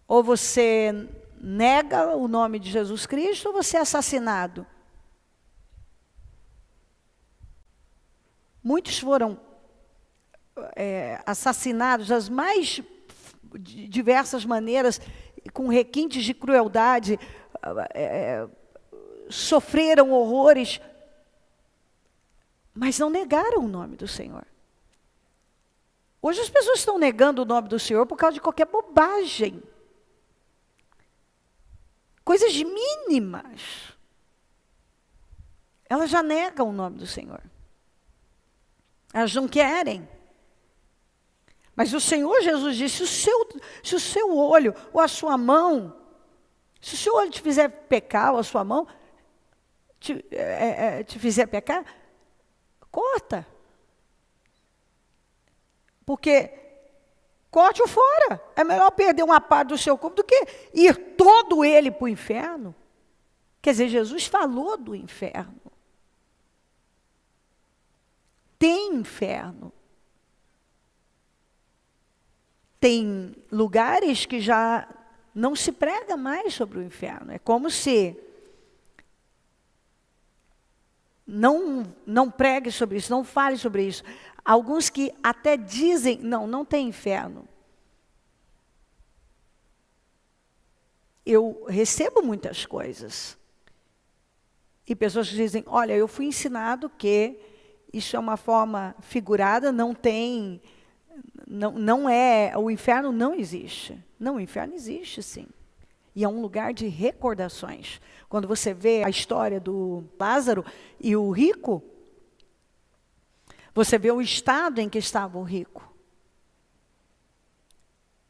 Ou você nega o nome de Jesus Cristo, ou você é assassinado. Muitos foram assassinados das mais diversas maneiras, com requintes de crueldade, sofreram horrores, mas não negaram o nome do Senhor. Hoje as pessoas estão negando o nome do Senhor por causa de qualquer bobagem. Coisas mínimas. Elas já negam o nome do Senhor. Elas não querem. Mas o Senhor Jesus disse, se o seu olho ou a sua mão, se o seu olho te fizer pecar, ou a sua mão te fizer pecar, corta. Porque corte-o fora. É melhor perder uma parte do seu corpo do que ir todo ele para o inferno. Quer dizer, Jesus falou do inferno. Tem inferno. Tem lugares que já não se prega mais sobre o inferno. É como se não pregue sobre isso, não fale sobre isso. Alguns que até dizem, não tem inferno. Eu recebo muitas coisas. E pessoas que dizem, olha, eu fui ensinado que isso é uma forma figurada, não é, o inferno não existe. Não, o inferno existe sim. E é um lugar de recordações. Quando você vê a história do Lázaro e o rico, você vê o estado em que estava o rico.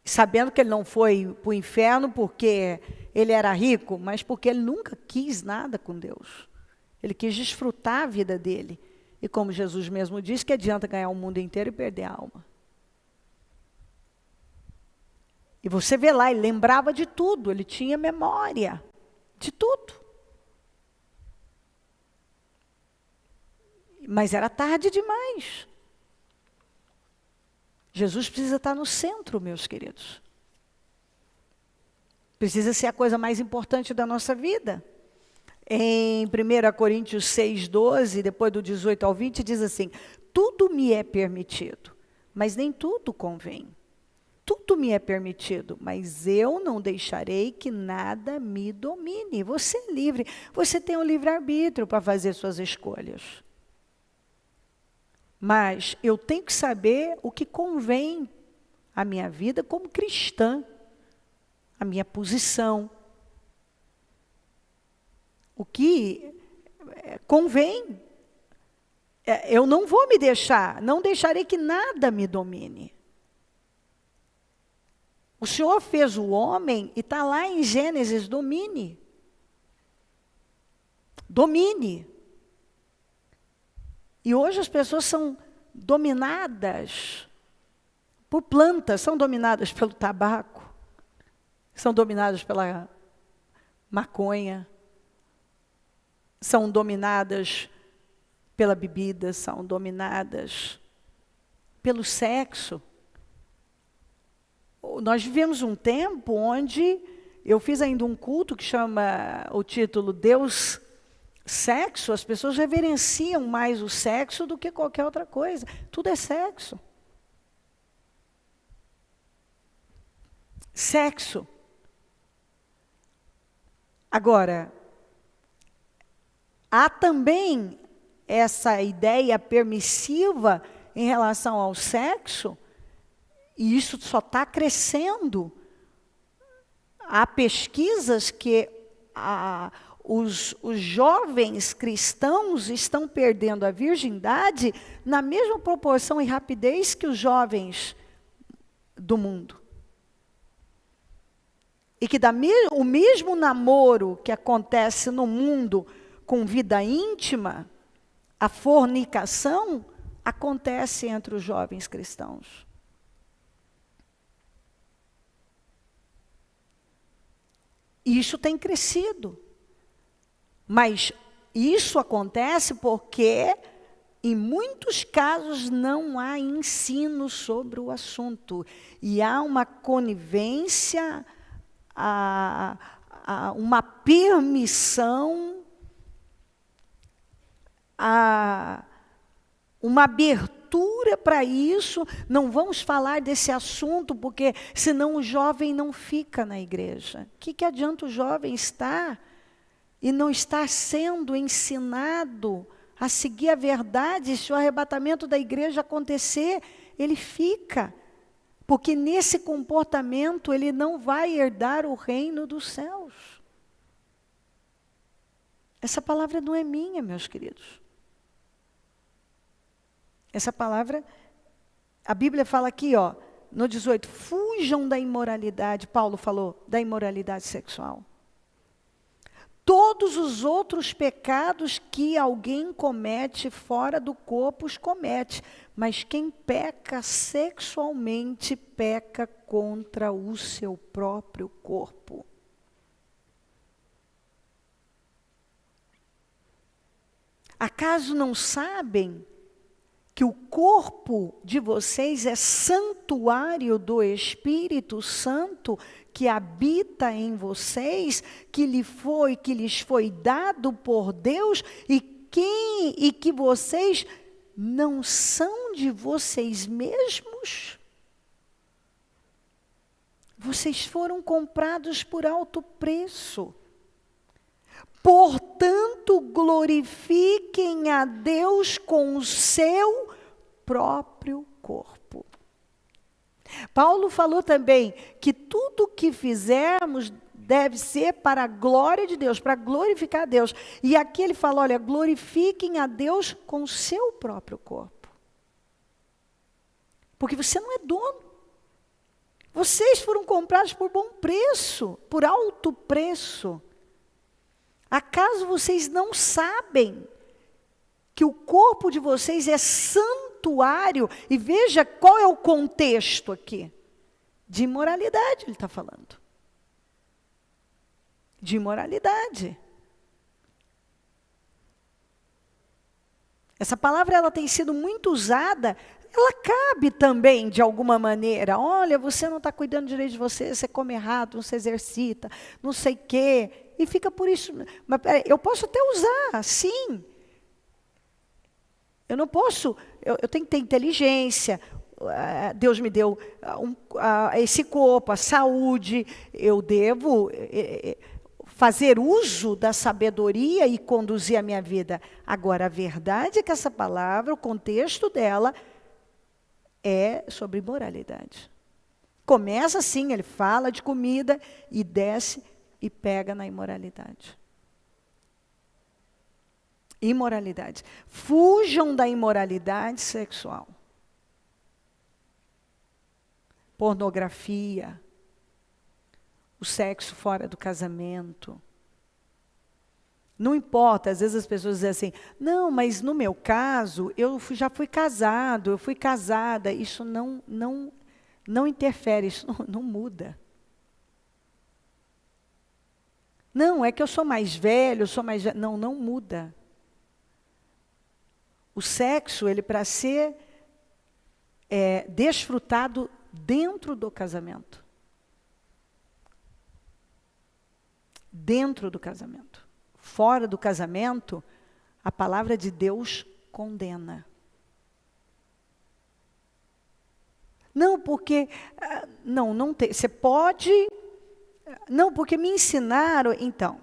Sabendo que ele não foi para o inferno porque ele era rico, mas porque ele nunca quis nada com Deus. Ele quis desfrutar a vida dele. E como Jesus mesmo disse, que adianta ganhar o mundo inteiro e perder a alma. E você vê lá, ele lembrava de tudo, ele tinha memória de tudo. Mas era tarde demais. Jesus precisa estar no centro, meus queridos. Precisa ser a coisa mais importante da nossa vida. Em 1 Coríntios 6:12, depois do 18 ao 20, diz assim, tudo me é permitido, mas nem tudo convém. Tudo me é permitido, mas eu não deixarei que nada me domine. Você é livre, você tem o livre-arbítrio para fazer suas escolhas. Mas eu tenho que saber o que convém à minha vida como cristã, a minha posição. O que convém. Eu não vou me deixar, não deixarei que nada me domine. O Senhor fez o homem e está lá em Gênesis, domine. Domine. E hoje as pessoas são dominadas por plantas, são dominadas pelo tabaco, são dominadas pela maconha, são dominadas pela bebida, são dominadas pelo sexo. Nós vivemos um tempo onde eu fiz ainda um culto que chama o título Deus Sexo. As pessoas reverenciam mais o sexo do que qualquer outra coisa. Tudo é sexo. Sexo. Agora, há também essa ideia permissiva em relação ao sexo, e isso só está crescendo. Há pesquisas que os jovens cristãos estão perdendo a virgindade na mesma proporção e rapidez que os jovens do mundo. E que o mesmo namoro que acontece no mundo com vida íntima, a fornicação, acontece entre os jovens cristãos. E isso tem crescido. Mas isso acontece porque, em muitos casos, não há ensino sobre o assunto. E há uma conivência, uma permissão, uma abertura para isso. Não vamos falar desse assunto, porque senão o jovem não fica na igreja. O que adianta o jovem estar e não estar sendo ensinado a seguir a verdade? Se o arrebatamento da igreja acontecer, ele fica. Porque nesse comportamento ele não vai herdar o reino dos céus. Essa palavra não é minha, meus queridos. Essa palavra, a Bíblia fala aqui, no 18, fujam da imoralidade. Paulo falou da imoralidade sexual. Todos os outros pecados que alguém comete fora do corpo os comete. Mas quem peca sexualmente, peca contra o seu próprio corpo. Acaso não sabem que o corpo de vocês é santuário do Espírito Santo que habita em vocês, que lhes foi dado por Deus e que vocês não são de vocês mesmos? Vocês foram comprados por alto preço. Portanto, glorifiquem a Deus com o seu próprio corpo. Paulo falou também que tudo que fizermos deve ser para a glória de Deus, para glorificar a Deus. E aqui ele fala, olha, glorifiquem a Deus com o seu próprio corpo. Porque você não é dono. Vocês foram comprados por bom preço, por alto preço. Acaso vocês não sabem que o corpo de vocês é santuário? E veja qual é o contexto aqui. De imoralidade ele está falando. De imoralidade. Essa palavra ela tem sido muito usada, ela cabe também de alguma maneira. Olha, você não está cuidando direito de você, você come errado, não se exercita, não sei o quê. E fica por isso. Mas eu posso até usar, sim. Eu não posso, eu tenho que ter inteligência. Deus me deu esse corpo, a saúde. Eu devo fazer uso da sabedoria e conduzir a minha vida. Agora, a verdade é que essa palavra, o contexto dela, é sobre moralidade. Começa assim, ele fala de comida e desce e pega na imoralidade. Imoralidade. Fujam da imoralidade sexual. Pornografia. O sexo fora do casamento. Não importa, às vezes as pessoas dizem assim, não, mas no meu caso, eu já fui casado, eu fui casada. Isso não interfere, isso não muda. Não, é que eu sou mais velho, eu sou mais velho. Não muda. O sexo, ele para ser desfrutado dentro do casamento. Dentro do casamento. Fora do casamento, a palavra de Deus condena. Não, porque... Não tem. Você pode... Não, porque me ensinaram... Então,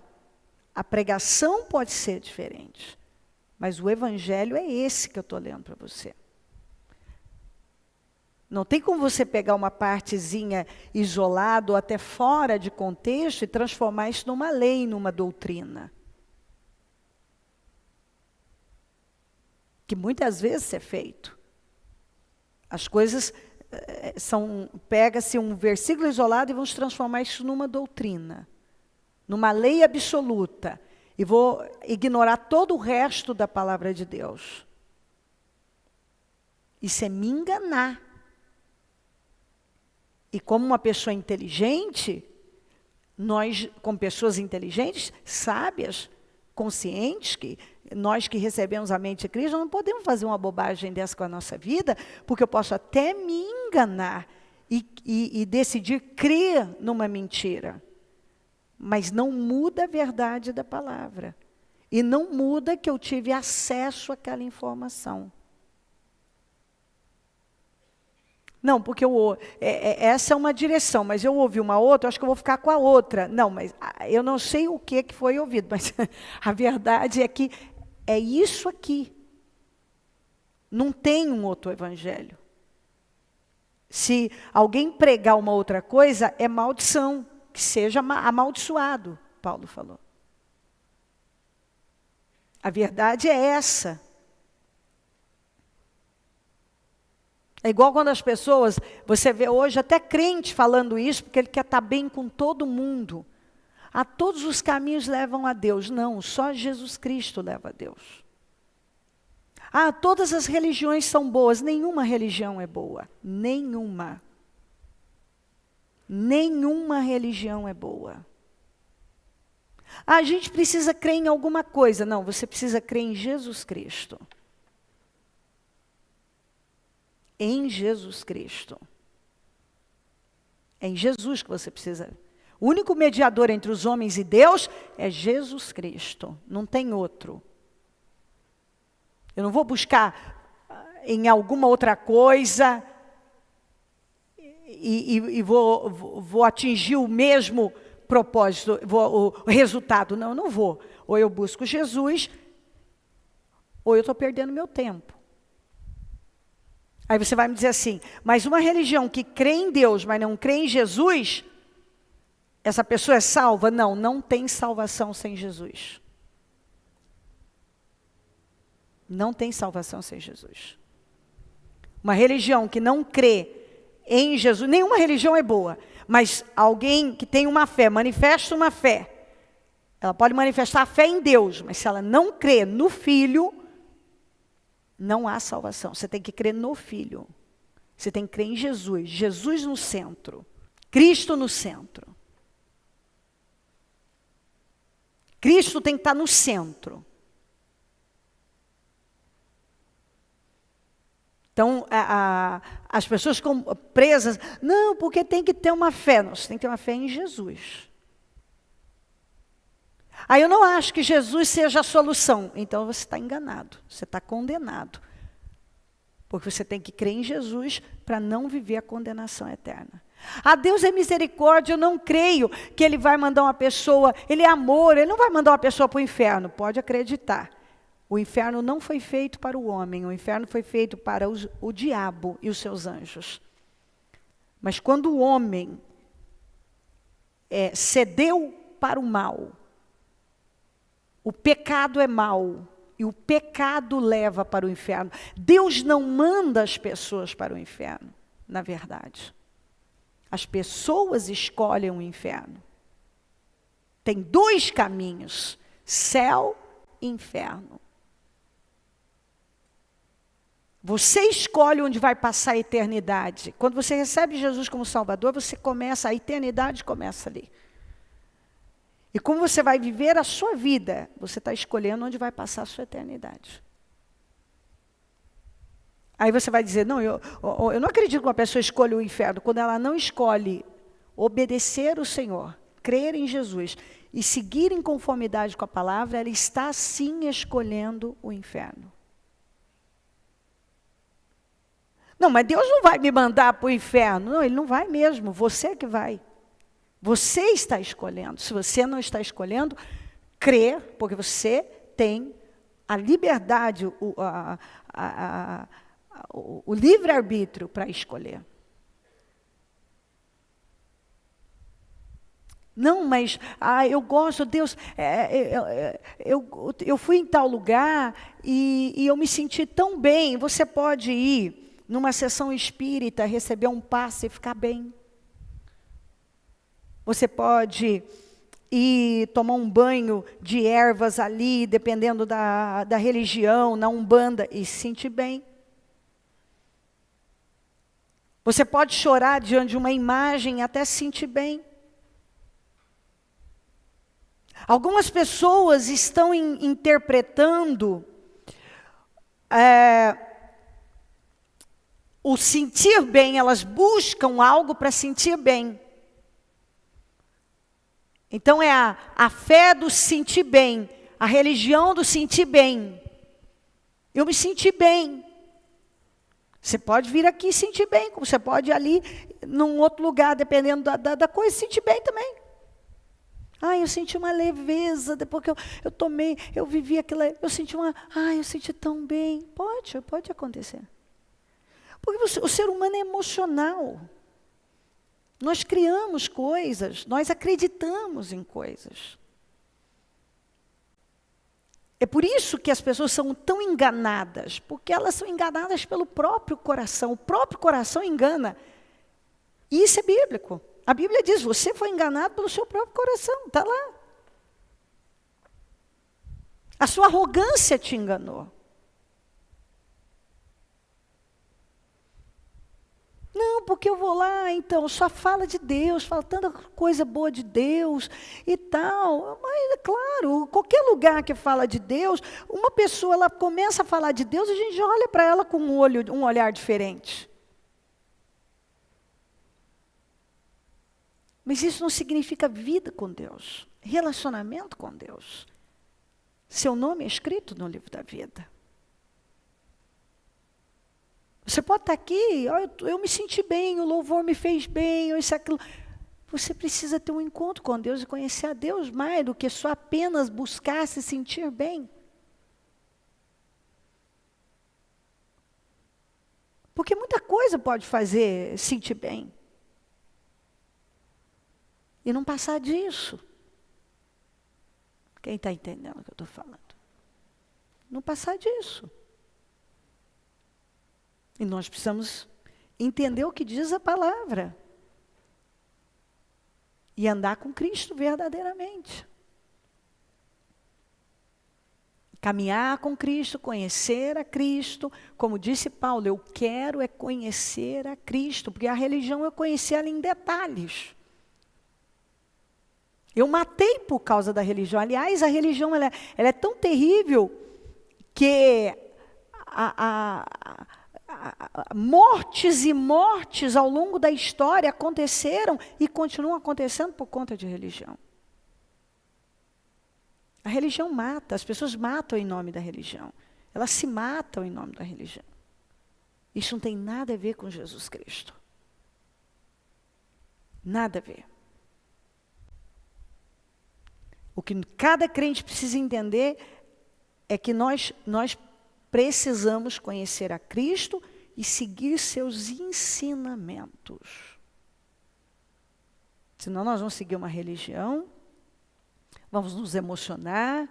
a pregação pode ser diferente. Mas o evangelho é esse que eu estou lendo para você. Não tem como você pegar uma partezinha isolada ou até fora de contexto e transformar isso numa lei, numa doutrina. Que muitas vezes é feito. As coisas pega-se um versículo isolado e vamos transformar isso numa doutrina, numa lei absoluta, e vou ignorar todo o resto da palavra de Deus. Isso é me enganar. E como uma pessoa inteligente, nós, como pessoas inteligentes, sábias, conscientes, nós que recebemos a mente de Cristo, não podemos fazer uma bobagem dessa com a nossa vida, porque eu posso até me enganar e decidir crer numa mentira. Mas não muda a verdade da palavra. E não muda que eu tive acesso àquela informação. Não, porque essa é uma direção, mas eu ouvi uma outra, eu acho que eu vou ficar com a outra. Não, mas eu não sei o que foi ouvido, mas a verdade é que é isso aqui. Não tem um outro evangelho. Se alguém pregar uma outra coisa, é maldição, que seja amaldiçoado, Paulo falou. A verdade é essa. É igual quando as pessoas, você vê hoje até crente falando isso, porque ele quer estar bem com todo mundo. A todos os caminhos levam a Deus. Não, só Jesus Cristo leva a Deus. Todas as religiões são boas. Nenhuma religião é boa. Nenhuma. Nenhuma religião é boa. A gente precisa crer em alguma coisa. Não, você precisa crer em Jesus Cristo. em Jesus Cristo. É em Jesus que você precisa. O único mediador entre os homens e Deus é Jesus Cristo. Não tem outro. Eu não vou buscar em alguma outra coisa e vou atingir o mesmo propósito, o resultado. Não, eu não vou. Ou eu busco Jesus, ou eu estou perdendo meu tempo. Aí você vai me dizer assim, mas uma religião que crê em Deus, mas não crê em Jesus, essa pessoa é salva? Não, não tem salvação sem Jesus. Não tem salvação sem Jesus. Uma religião que não crê em Jesus, nenhuma religião é boa, mas alguém que tem uma fé, manifesta uma fé, ela pode manifestar a fé em Deus, mas se ela não crê no Filho, não há salvação. Você tem que crer no Filho. Você tem que crer em Jesus. Jesus no centro. Cristo no centro. Cristo tem que estar no centro. Então, as pessoas ficam presas. Não, porque tem que ter uma fé. Não, você tem que ter uma fé em Jesus. Aí eu não acho que Jesus seja a solução. Então você está enganado. Você está condenado. Porque você tem que crer em Jesus para não viver a condenação eterna. Ah, Deus é misericórdia, eu não creio que Ele vai mandar uma pessoa, Ele é amor, Ele não vai mandar uma pessoa para o inferno. Pode acreditar. O inferno não foi feito para o homem, o inferno foi feito para o diabo e os seus anjos. Mas quando o homem cedeu para o mal, o pecado é mau e o pecado leva para o inferno. Deus não manda as pessoas para o inferno, na verdade. As pessoas escolhem o inferno. Tem dois caminhos, céu e inferno. Você escolhe onde vai passar a eternidade. Quando você recebe Jesus como Salvador, a eternidade começa ali. E como você vai viver a sua vida, você está escolhendo onde vai passar a sua eternidade. Aí você vai dizer, não, eu não acredito que uma pessoa escolha o inferno. Quando ela não escolhe obedecer o Senhor, crer em Jesus e seguir em conformidade com a palavra, ela está sim escolhendo o inferno. Não, mas Deus não vai me mandar para o inferno. Não, Ele não vai mesmo, você que vai. Você está escolhendo. Se você não está escolhendo, crê, porque você tem a liberdade, o livre-arbítrio para escolher. Não, mas eu gosto, Deus, eu fui em tal lugar e eu me senti tão bem. Você pode ir numa sessão espírita, receber um passe e ficar bem. Você pode ir tomar um banho de ervas ali, dependendo da religião, na Umbanda, e se sentir bem. Você pode chorar diante de uma imagem e até se sentir bem. Algumas pessoas estão interpretando o sentir bem, elas buscam algo para sentir bem. Então é a fé do sentir bem, a religião do sentir bem. Eu me senti bem. Você pode vir aqui e sentir bem, como você pode ir ali, num outro lugar, dependendo da coisa, sentir bem também. Eu senti uma leveza, depois que eu tomei, eu vivi aquilo, eu senti eu senti tão bem. Pode acontecer. Porque o ser humano é emocional. Nós criamos coisas, nós acreditamos em coisas. É por isso que as pessoas são tão enganadas, porque elas são enganadas pelo próprio coração. O próprio coração engana. E isso é bíblico. A Bíblia diz, você foi enganado pelo seu próprio coração, está lá. A sua arrogância te enganou. Não, porque eu vou lá, então, só fala de Deus, fala tanta coisa boa de Deus e tal. Mas, é claro, qualquer lugar que fala de Deus, uma pessoa ela começa a falar de Deus, a gente já olha para ela com um olhar diferente. Mas isso não significa vida com Deus, relacionamento com Deus. Seu nome é escrito no livro da vida. Você pode estar aqui, eu me senti bem, o louvor me fez bem, ou isso, aquilo. Você precisa ter um encontro com Deus e conhecer a Deus mais do que só apenas buscar se sentir bem. Porque muita coisa pode fazer sentir bem. E não passar disso. Quem está entendendo o que eu estou falando? Não passar disso. E nós precisamos entender o que diz a palavra. E andar com Cristo verdadeiramente. Caminhar com Cristo, conhecer a Cristo. Como disse Paulo, eu quero é conhecer a Cristo. Porque a religião eu conheci ela em detalhes. Eu matei por causa da religião. Aliás, a religião ela é tão terrível que mortes e mortes ao longo da história aconteceram e continuam acontecendo por conta de religião. A religião mata, as pessoas matam em nome da religião. Elas se matam em nome da religião. Isso não tem nada a ver com Jesus Cristo. Nada a ver. O que cada crente precisa entender é que nós precisamos conhecer a Cristo e seguir seus ensinamentos. Senão nós vamos seguir uma religião, vamos nos emocionar,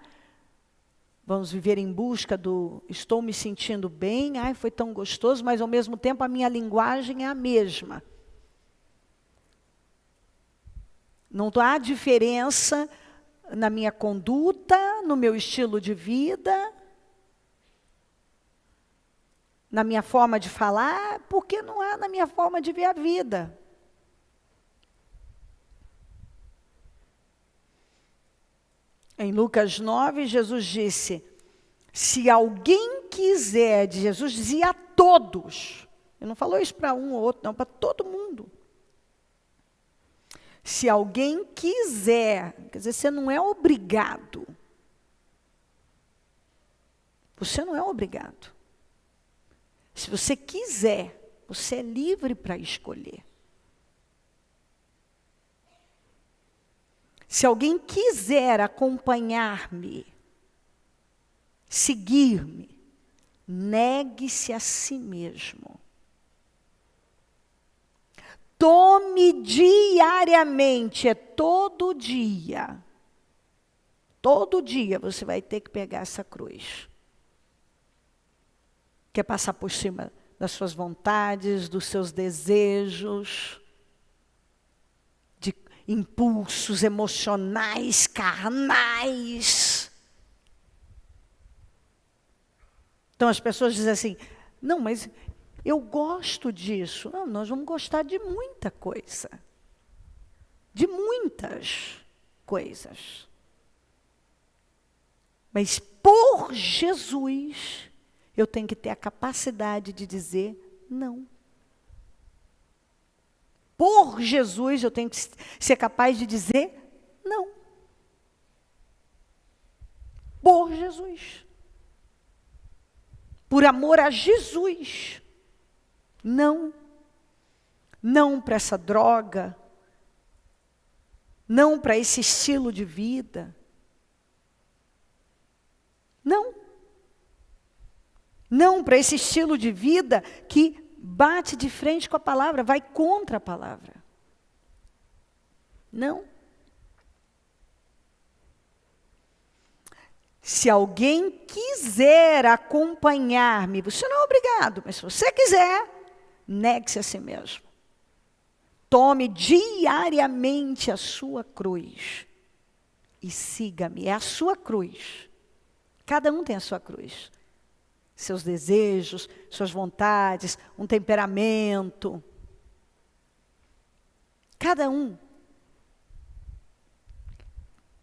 vamos viver em busca do estou me sentindo bem, ai, foi tão gostoso, mas ao mesmo tempo a minha linguagem é a mesma. Não há diferença na minha conduta, no meu estilo de vida, na minha forma de falar, porque não há na minha forma de ver a vida. Em Lucas 9, Jesus disse, se alguém quiser, Jesus dizia a todos, ele não falou isso para um ou outro, não, para todo mundo. Se alguém quiser, quer dizer, você não é obrigado. Você não é obrigado. Se você quiser, você é livre para escolher. Se alguém quiser acompanhar-me, seguir-me, negue-se a si mesmo. Tome diariamente, é todo dia. Todo dia você vai ter que pegar essa cruz. Quer passar por cima das suas vontades, dos seus desejos, de impulsos emocionais, carnais. Então as pessoas dizem assim, não, mas eu gosto disso. Não, nós vamos gostar de muita coisa. De muitas coisas. Mas por Jesus, eu tenho que ter a capacidade de dizer não. Por Jesus, eu tenho que ser capaz de dizer não. Por Jesus. Por amor a Jesus. Não. Não para essa droga. Não para esse estilo de vida. Não. Não para esse estilo de vida que bate de frente com a palavra, vai contra a palavra. Não. Se alguém quiser acompanhar-me, você não é obrigado, mas se você quiser, negue-se a si mesmo. Tome diariamente a sua cruz e siga-me. É a sua cruz. Cada um tem a sua cruz. Seus desejos, suas vontades, um temperamento. Cada um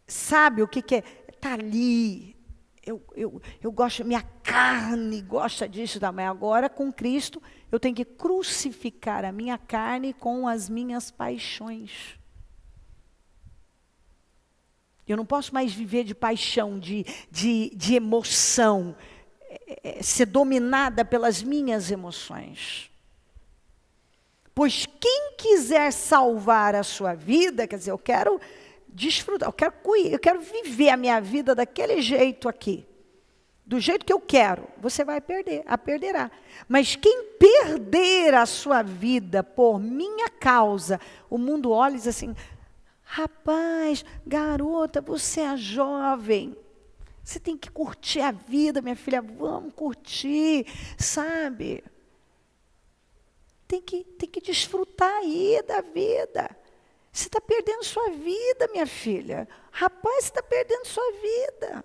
sabe o que é. Está ali. Eu gosto, minha carne gosta disso também. Agora, com Cristo, eu tenho que crucificar a minha carne com as minhas paixões. Eu não posso mais viver de paixão, de emoção, ser dominada pelas minhas emoções. Pois quem quiser salvar a sua vida, quer dizer, eu quero desfrutar, eu quero viver a minha vida daquele jeito aqui. Do jeito que eu quero, você vai perderá. Mas quem perder a sua vida por minha causa, o mundo olha e diz assim, rapaz, garota, você é jovem, você tem que curtir a vida, minha filha, vamos curtir, sabe? Tem que desfrutar aí da vida. Você está perdendo sua vida, minha filha. Rapaz, você está perdendo sua vida.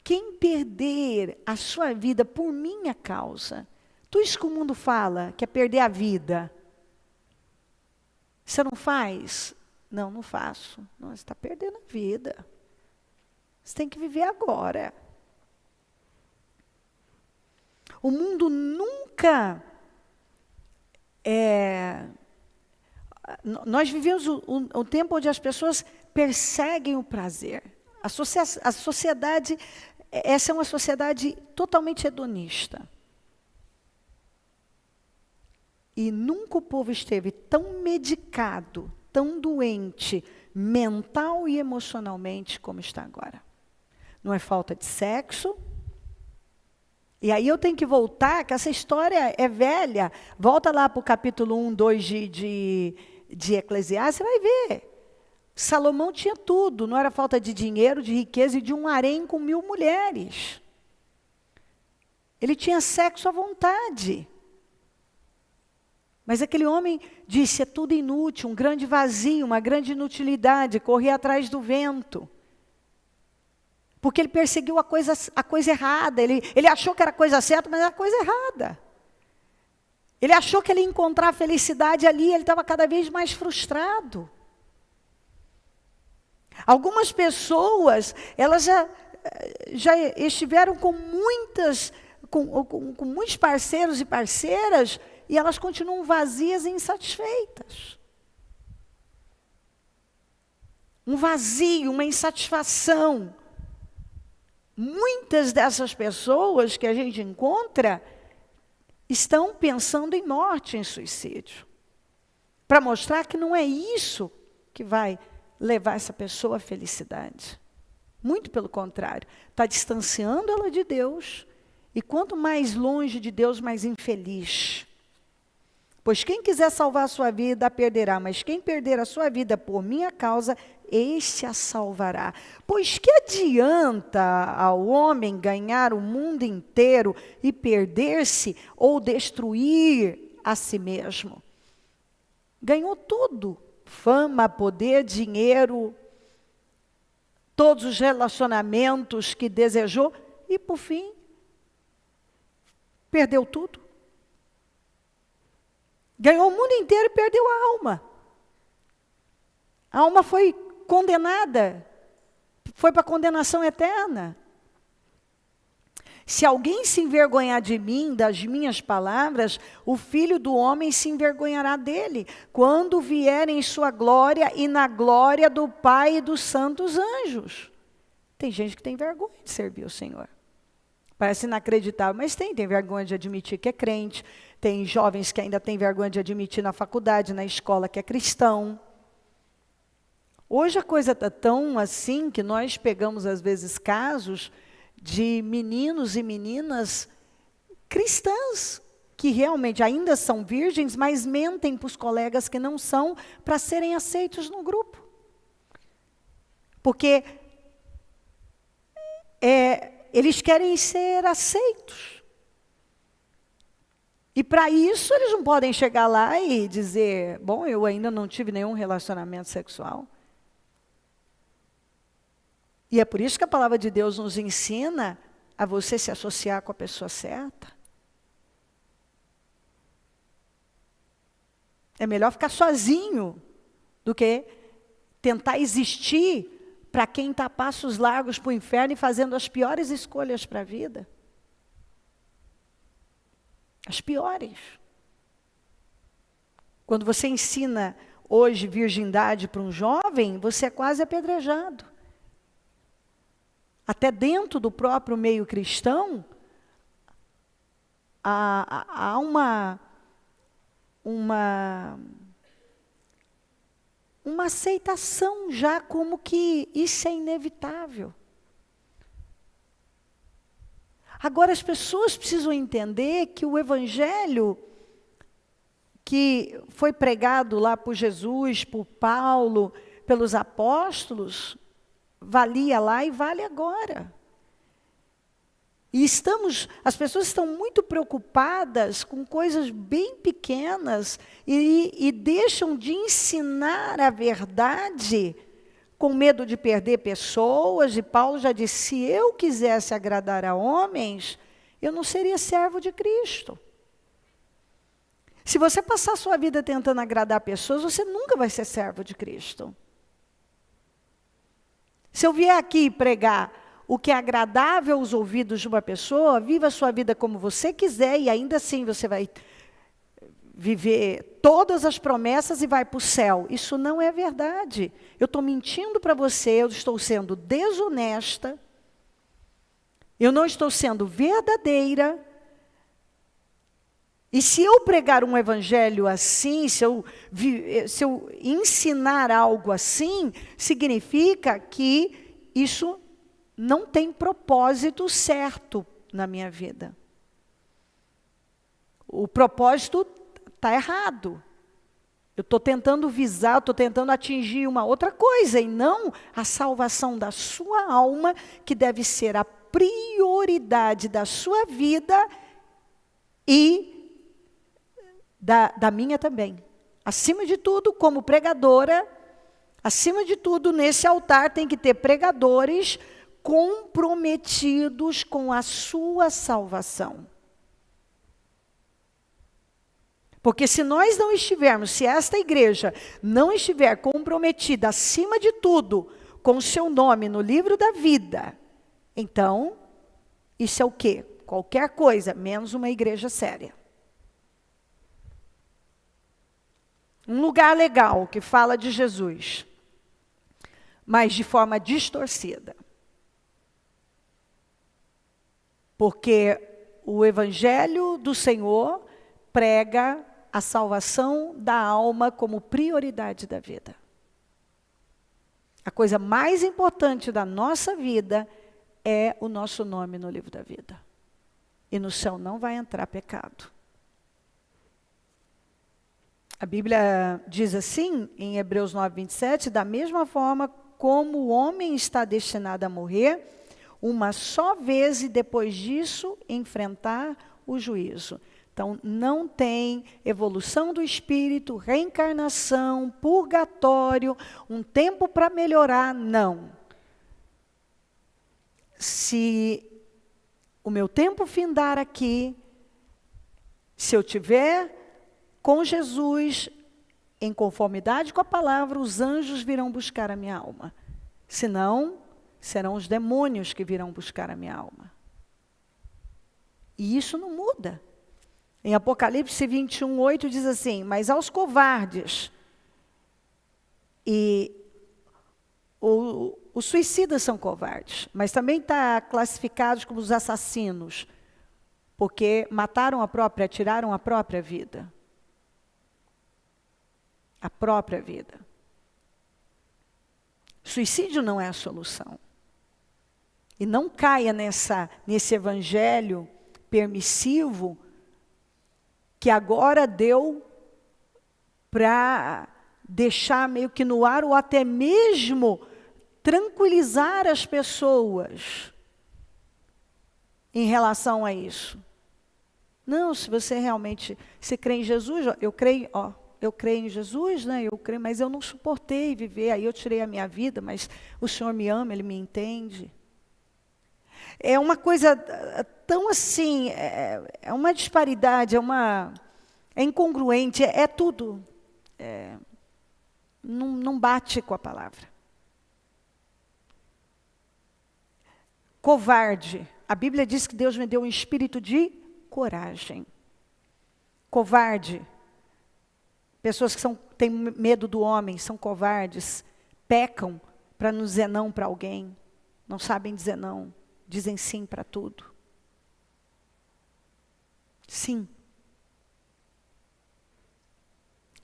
Quem perder a sua vida por minha causa, tudo isso que o mundo fala, que é perder a vida. Você não faz? Não, não faço. Não, você está perdendo a vida. Você tem que viver agora. O mundo nunca... Nós vivemos um tempo onde as pessoas perseguem o prazer. A sociedade, essa é uma sociedade totalmente hedonista. E nunca o povo esteve tão medicado, tão doente, mental e emocionalmente como está agora. Não é falta de sexo. E aí eu tenho que voltar, que essa história é velha. Volta lá para o capítulo 1, 2 de Eclesiastes, você vai ver. Salomão tinha tudo, não era falta de dinheiro, de riqueza e de um harém com 1000 mulheres. Ele tinha sexo à vontade. Mas aquele homem disse, é tudo inútil, um grande vazio, uma grande inutilidade, corria atrás do vento. Porque ele perseguiu a coisa errada, ele achou que era a coisa certa, mas era a coisa errada. Ele achou que ele ia encontrar a felicidade ali, ele estava cada vez mais frustrado. Algumas pessoas, elas já estiveram com muitos parceiros e parceiras, e elas continuam vazias e insatisfeitas. Um vazio, uma insatisfação. Muitas dessas pessoas que a gente encontra estão pensando em morte, em suicídio. Para mostrar que não é isso que vai levar essa pessoa à felicidade. Muito pelo contrário. Está distanciando ela de Deus. E quanto mais longe de Deus, mais infeliz. Pois quem quiser salvar a sua vida, a perderá. Mas quem perder a sua vida por minha causa, este a salvará. Pois que adianta ao homem ganhar o mundo inteiro e perder-se ou destruir a si mesmo? Ganhou tudo. Fama, poder, dinheiro, todos os relacionamentos que desejou e, por fim, perdeu tudo. Ganhou o mundo inteiro e perdeu a alma. A alma foi condenada, foi para a condenação eterna. Se alguém se envergonhar de mim, das minhas palavras, o Filho do Homem se envergonhará dele, quando vier em sua glória e na glória do Pai e dos santos anjos. Tem gente que tem vergonha de servir o Senhor. Parece inacreditável, mas tem vergonha de admitir que é crente. Tem jovens que ainda têm vergonha de admitir na faculdade, na escola, que é cristão. Hoje a coisa está tão assim que nós pegamos, às vezes, casos de meninos e meninas cristãs, que realmente ainda são virgens, mas mentem para os colegas que não são, para serem aceitos no grupo. Porque eles querem ser aceitos. E para isso eles não podem chegar lá e dizer, bom, eu ainda não tive nenhum relacionamento sexual. E é por isso que a palavra de Deus nos ensina a você se associar com a pessoa certa. É melhor ficar sozinho do que tentar existir para quem está a passos largos para o inferno e fazendo as piores escolhas para a vida. As piores. Quando você ensina hoje virgindade para um jovem, você é quase apedrejado. Até dentro do próprio meio cristão, há uma aceitação já como que isso é inevitável. Agora as pessoas precisam entender que o evangelho que foi pregado lá por Jesus, por Paulo, pelos apóstolos, valia lá e vale agora. E as pessoas estão muito preocupadas com coisas bem pequenas e deixam de ensinar a verdade com medo de perder pessoas. E Paulo já disse, se eu quisesse agradar a homens, eu não seria servo de Cristo. Se você passar a sua vida tentando agradar pessoas, você nunca vai ser servo de Cristo. Se eu vier aqui pregar o que é agradável aos ouvidos de uma pessoa, viva a sua vida como você quiser e ainda assim você vai viver todas as promessas e vai para o céu. Isso não é verdade. Eu estou mentindo para você, eu estou sendo desonesta, eu não estou sendo verdadeira. E se eu pregar um evangelho assim, se eu ensinar algo assim, significa que isso não tem propósito certo na minha vida. O propósito está errado. Eu estou tentando visar, estou tentando atingir uma outra coisa, e não a salvação da sua alma, que deve ser a prioridade da sua vida e da minha também. Acima de tudo, como pregadora, acima de tudo, nesse altar tem que ter pregadores comprometidos com a sua salvação. Porque se nós não estivermos, se esta igreja não estiver comprometida, acima de tudo, com o seu nome no livro da vida, então, isso é o quê? Qualquer coisa, menos uma igreja séria. Um lugar legal que fala de Jesus, mas de forma distorcida. Porque o evangelho do Senhor prega a salvação da alma como prioridade da vida. A coisa mais importante da nossa vida é o nosso nome no livro da vida. E no céu não vai entrar pecado. A Bíblia diz assim, em Hebreus 9:27, da mesma forma como o homem está destinado a morrer, uma só vez e depois disso enfrentar o juízo. Então, não tem evolução do espírito, reencarnação, purgatório, um tempo para melhorar, não. Se o meu tempo findar aqui, se eu tiver com Jesus, em conformidade com a palavra, os anjos virão buscar a minha alma. Senão, serão os demônios que virão buscar a minha alma. E isso não muda. Em Apocalipse 21:8 diz assim, mas aos covardes, e os suicidas são covardes, mas também está classificados como os assassinos, porque tiraram a própria vida. A própria vida. Suicídio não é a solução. E não caia nesse evangelho permissivo que agora deu para deixar meio que no ar ou até mesmo tranquilizar as pessoas em relação a isso. Não, se você realmente crê em Jesus, eu creio em Jesus, né? Mas eu não suportei viver, aí eu tirei a minha vida, mas o Senhor me ama, Ele me entende. É uma coisa tão assim, é uma disparidade, é incongruente, é tudo. Não bate com a palavra. Covarde. A Bíblia diz que Deus me deu um espírito de coragem. Covarde. Pessoas que têm medo do homem, são covardes, pecam para não dizer não para alguém, não sabem dizer não, dizem sim para tudo. Sim.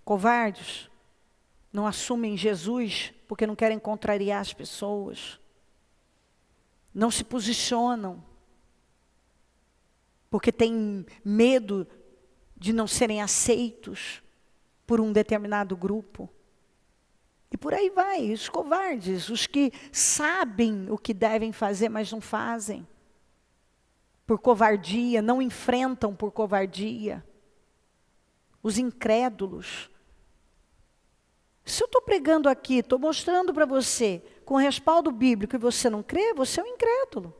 Covardes, não assumem Jesus porque não querem contrariar as pessoas. Não se posicionam porque têm medo de não serem aceitos por um determinado grupo. E por aí vai, os covardes, os que sabem o que devem fazer, mas não fazem. Por covardia, não enfrentam por covardia. Os incrédulos. Se eu estou pregando aqui, estou mostrando para você, com respaldo bíblico, e você não crê, você é um incrédulo.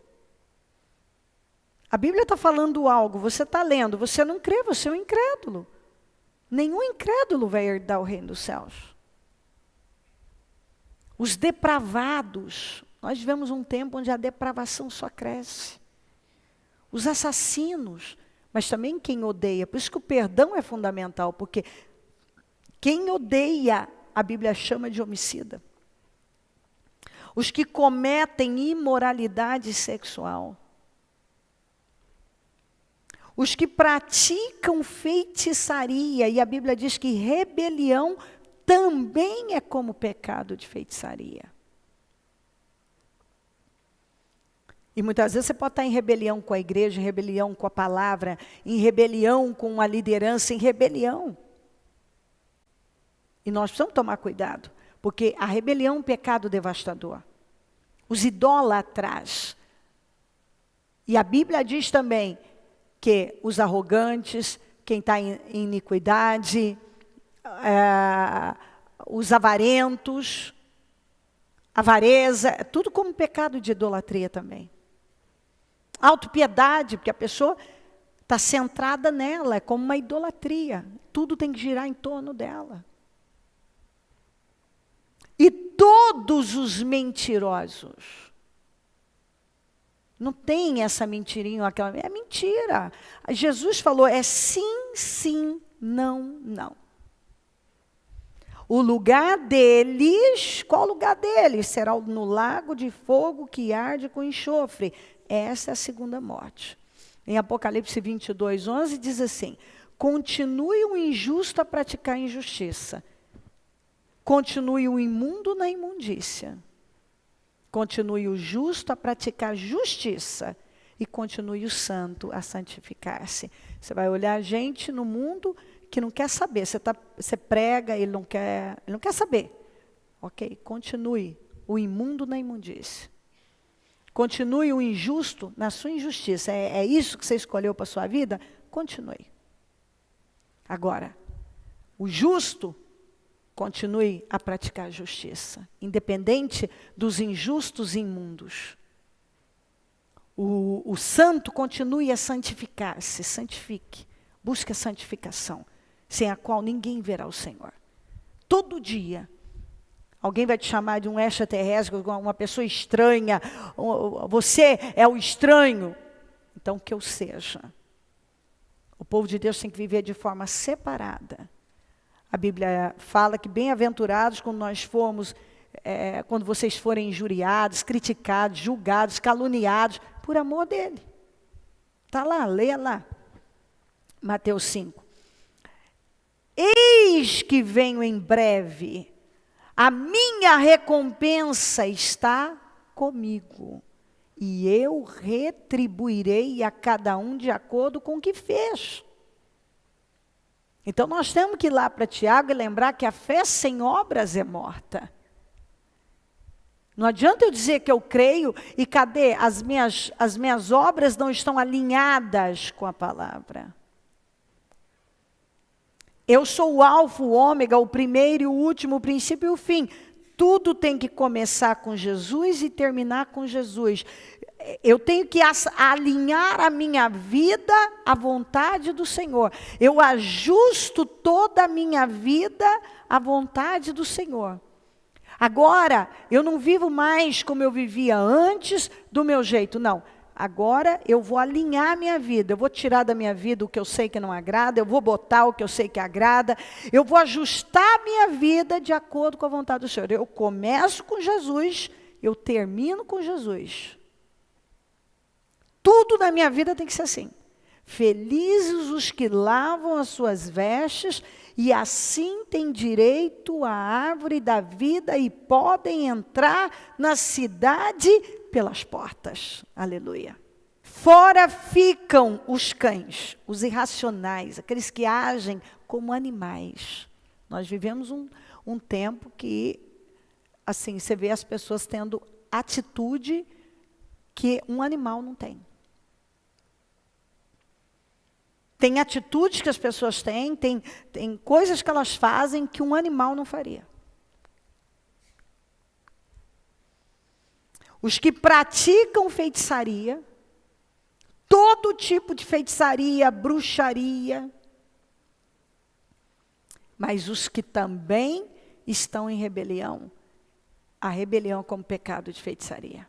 A Bíblia está falando algo, você está lendo, você não crê, você é um incrédulo. Nenhum incrédulo vai herdar o reino dos céus. Os depravados, nós vivemos um tempo onde a depravação só cresce. Os assassinos, mas também quem odeia. Por isso que o perdão é fundamental, porque quem odeia, a Bíblia chama de homicida. Os que cometem imoralidade sexual. Os que praticam feitiçaria, e a Bíblia diz que rebelião também é como pecado de feitiçaria. E muitas vezes você pode estar em rebelião com a igreja, em rebelião com a palavra, em rebelião com a liderança, em rebelião. E nós precisamos tomar cuidado, porque a rebelião é um pecado devastador. Os idólatras. E a Bíblia diz também que os arrogantes, quem está em iniquidade, os avarentos, avareza, tudo como pecado de idolatria também. Autopiedade, porque a pessoa está centrada nela, é como uma idolatria. Tudo tem que girar em torno dela. E todos os mentirosos. Não tem essa mentirinha, aquela. É mentira. Jesus falou, é sim, sim, não, não. O lugar deles, qual o lugar deles? Será no lago de fogo que arde com enxofre. Essa é a segunda morte. Em Apocalipse 22, 11, diz assim, continue o injusto a praticar injustiça. Continue o imundo na imundícia. Continue o justo a praticar justiça. E continue o santo a santificar-se. Você vai olhar gente no mundo que não quer saber. Você prega, ele não quer saber. Ok, continue o imundo na imundícia. Continue o injusto na sua injustiça. É isso que você escolheu para a sua vida? Continue. Agora, o justo, continue a praticar a justiça, independente dos injustos e imundos. O santo continue a santificar-se, santifique, busque a santificação, sem a qual ninguém verá o Senhor. Todo dia, alguém vai te chamar de um extraterrestre, uma pessoa estranha, você é o estranho, então que eu seja. O povo de Deus tem que viver de forma separada. A Bíblia fala que bem-aventurados quando nós formos, quando vocês forem injuriados, criticados, julgados, caluniados, por amor dele. Está lá, leia lá. Mateus 5. Eis que venho em breve, a minha recompensa está comigo, e eu retribuirei a cada um de acordo com o que fez. Então, nós temos que ir lá para Tiago e lembrar que a fé sem obras é morta. Não adianta eu dizer que eu creio e cadê? As minhas obras não estão alinhadas com a palavra. Eu sou o alfa, o ômega, o primeiro e o último, o princípio e o fim. Tudo tem que começar com Jesus e terminar com Jesus. Eu tenho que alinhar a minha vida à vontade do Senhor. Eu ajusto toda a minha vida à vontade do Senhor. Agora, eu não vivo mais como eu vivia antes, do meu jeito, não. agora eu vou alinhar a minha vida, eu vou tirar da minha vida o que eu sei que não agrada, eu vou botar o que eu sei que agrada, eu vou ajustar a minha vida de acordo com a vontade do Senhor. Eu começo com Jesus, eu termino com Jesus. Tudo na minha vida tem que ser assim. Felizes os que lavam as suas vestes, e assim têm direito à árvore da vida e podem entrar na cidade pelas portas. Aleluia. Fora ficam os cães, os irracionais, aqueles que agem como animais. Nós vivemos um tempo que, assim, você vê as pessoas tendo atitude que um animal não tem. Tem atitudes que as pessoas têm, tem coisas que elas fazem que um animal não faria. Os que praticam feitiçaria, todo tipo de feitiçaria, bruxaria, mas os que também estão em rebelião, a rebelião como pecado de feitiçaria.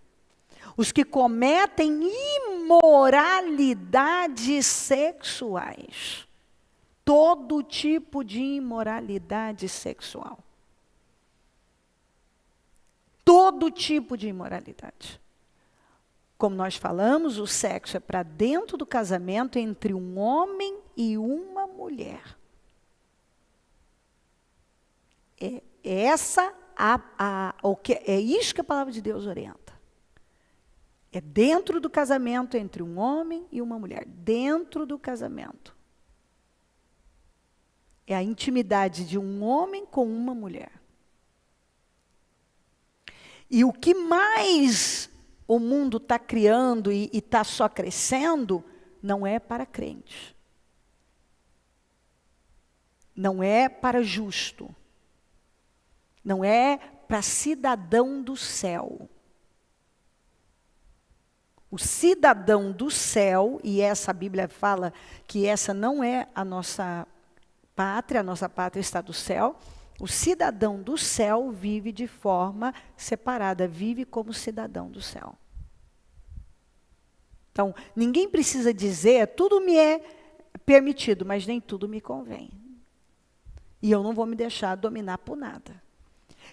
Os que cometem imoralidades sexuais. Todo tipo de imoralidade sexual. Todo tipo de imoralidade. Como nós falamos, o sexo é para dentro do casamento entre um homem e uma mulher. É isso que a palavra de Deus orienta. É dentro do casamento entre um homem e uma mulher. Dentro do casamento. É a intimidade de um homem com uma mulher. E o que mais o mundo está criando e está só crescendo, não é para crente. Não é para justo. Não é para cidadão do céu. O cidadão do céu, e essa Bíblia fala que essa não é a nossa pátria está do céu. O cidadão do céu vive de forma separada, vive como cidadão do céu. Então, ninguém precisa dizer, tudo me é permitido, mas nem tudo me convém. E eu não vou me deixar dominar por nada.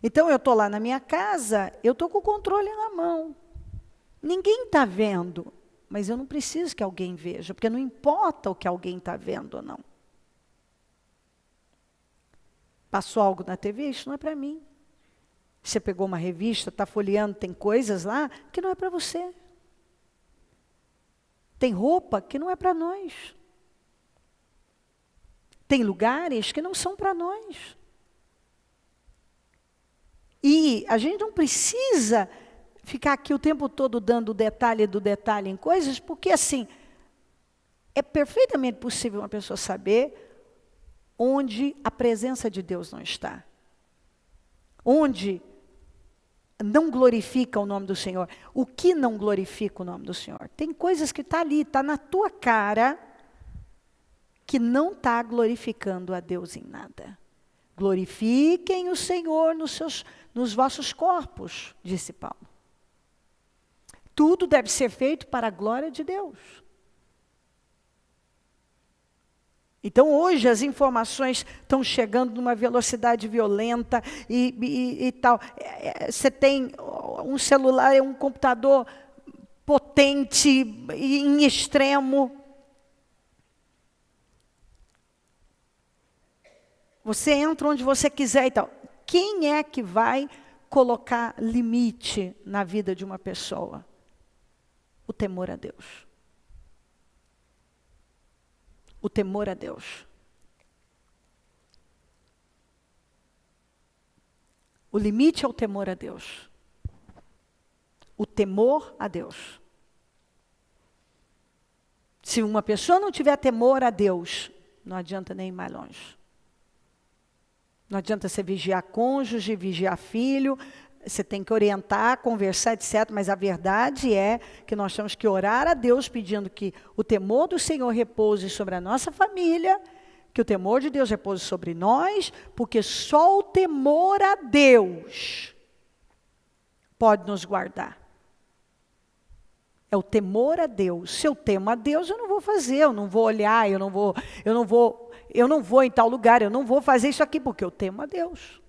Então, eu estou lá na minha casa, eu estou com o controle na mão. Ninguém está vendo, mas eu não preciso que alguém veja, porque não importa o que alguém está vendo ou não. Passou algo na TV, isso não é para mim. Você pegou uma revista, está folheando, tem coisas lá que não é para você. Tem roupa que não é para nós. Tem lugares que não são para nós. E a gente não precisa ficar aqui o tempo todo dando detalhe do detalhe em coisas, porque assim, é perfeitamente possível uma pessoa saber onde a presença de Deus não está. Onde não glorifica o nome do Senhor. O que não glorifica o nome do Senhor? Tem coisas que está ali, está na tua cara, que não está glorificando a Deus em nada. Glorifiquem o Senhor nos vossos corpos, disse Paulo. Tudo deve ser feito para a glória de Deus. Então, hoje, as informações estão chegando numa velocidade violenta e tal. Você tem um celular, um computador potente em extremo. Você entra onde você quiser e tal. Quem é que vai colocar limite na vida de uma pessoa? O temor a Deus. O temor a Deus. O limite é o temor a Deus. O temor a Deus. Se uma pessoa não tiver temor a Deus, não adianta nem ir mais longe. Não adianta você vigiar cônjuge, vigiar filho. Você tem que orientar, conversar, etc. Mas a verdade é que nós temos que orar a Deus pedindo que o temor do Senhor repouse sobre a nossa família, que o temor de Deus repouse sobre nós, porque só o temor a Deus pode nos guardar. É o temor a Deus. Se eu temo a Deus, eu não vou fazer, eu não vou olhar, eu não vou em tal lugar, eu não vou fazer isso aqui, porque eu temo a Deus.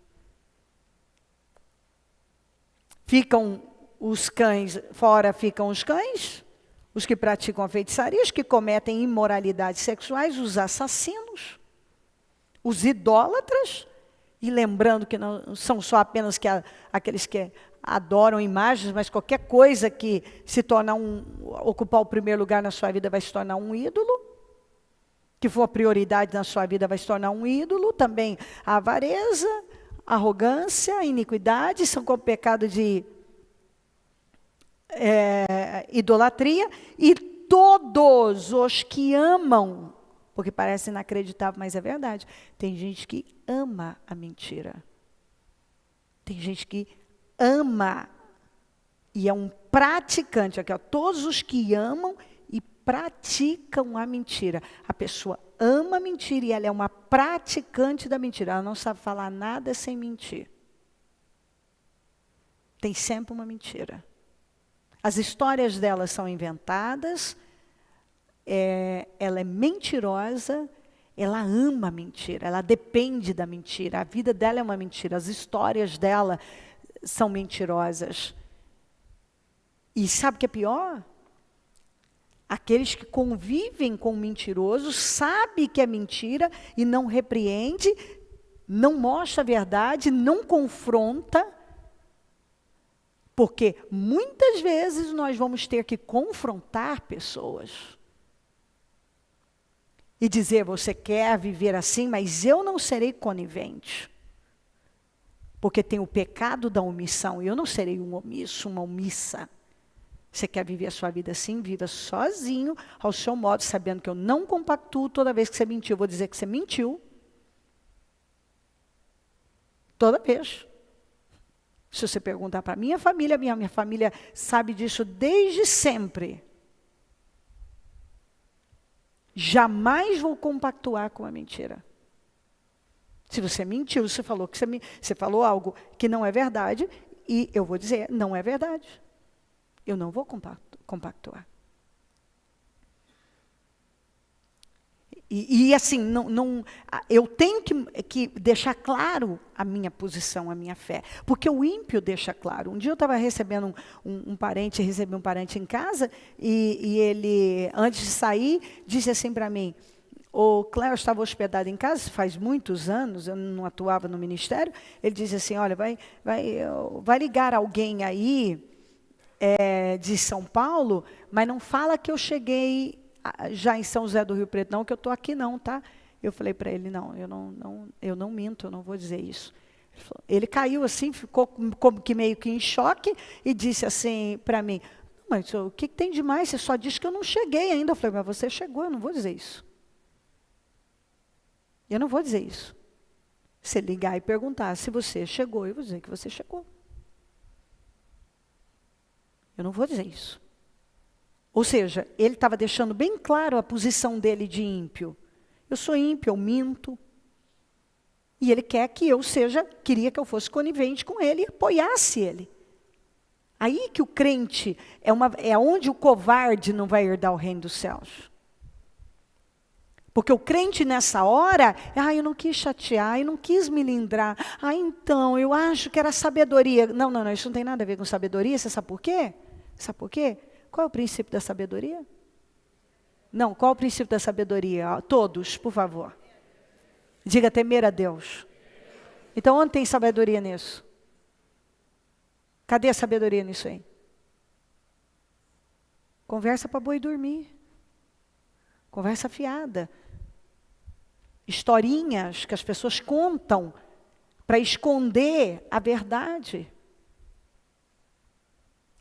Ficam os cães, fora ficam os cães, os que praticam a feitiçaria, os que cometem imoralidades sexuais, os assassinos, os idólatras, e lembrando que não são só apenas aqueles que adoram imagens, mas qualquer coisa que se tornar ocupar o primeiro lugar na sua vida vai se tornar um ídolo, que for a prioridade na sua vida vai se tornar um ídolo, também a avareza, a arrogância, a iniquidade, são como pecado de idolatria, e todos os que amam, porque parece inacreditável, mas é verdade, tem gente que ama a mentira. Tem gente que ama e é um praticante, aqui, ó, todos os que amam e praticam a mentira. A pessoa ama a mentira e ela é uma praticante da mentira. Ela não sabe falar nada sem mentir. Tem sempre uma mentira. As histórias dela são inventadas, ela é mentirosa, ela ama a mentira, ela depende da mentira, a vida dela é uma mentira, as histórias dela são mentirosas. E sabe o que é pior? Aqueles que convivem com o mentiroso, sabem que é mentira e não repreende, não mostra a verdade, não confronta, porque muitas vezes nós vamos ter que confrontar pessoas. E dizer, você quer viver assim, mas eu não serei conivente. Porque tem o pecado da omissão, e eu não serei um omisso, uma omissa. Você quer viver a sua vida assim? Viva sozinho, ao seu modo, sabendo que eu não compactuo toda vez que você mentiu. Eu vou dizer que você mentiu. Toda vez. Se você perguntar para a minha família sabe disso desde sempre. Jamais vou compactuar com a mentira. Se você mentiu, você falou que você falou algo que não é verdade, e eu vou dizer, não é verdade. Eu não vou compactuar. E assim, eu tenho que deixar claro a minha posição, a minha fé. Porque o ímpio deixa claro. Um dia eu estava recebendo recebi um parente em casa, e ele, antes de sair, disse assim para mim, o Cléo estava hospedado em casa, faz muitos anos, eu não atuava no ministério, ele disse assim, olha, vai ligar alguém aí de São Paulo, mas não fala que eu cheguei já em São José do Rio Preto, não, que eu estou aqui não, tá? Eu falei para ele, não, eu não minto, eu não vou dizer isso. Ele caiu assim, ficou como que meio que em choque, e disse assim para mim, mas o que tem de mais? Você só disse que eu não cheguei ainda. Eu falei, mas você chegou, eu não vou dizer isso. Eu não vou dizer isso. Se ligar e perguntar se você chegou, eu vou dizer que você chegou. Eu não vou dizer isso. Ou seja, ele estava deixando bem claro a posição dele de ímpio. Eu sou ímpio, eu minto. E ele queria que eu fosse conivente com ele e apoiasse ele. Aí que o crente é onde o covarde não vai herdar o reino dos céus. Porque o crente nessa hora, eu não quis chatear, eu não quis me lindrar. Então, eu acho que era sabedoria. Não, isso não tem nada a ver com sabedoria, você sabe por quê? Sabe por quê? Qual é o princípio da sabedoria? Não, qual é o princípio da sabedoria? Todos, por favor. Diga temer a Deus. Então, onde tem sabedoria nisso? Cadê a sabedoria nisso aí? Conversa para boi dormir. Conversa fiada. Historinhas que as pessoas contam para esconder a verdade.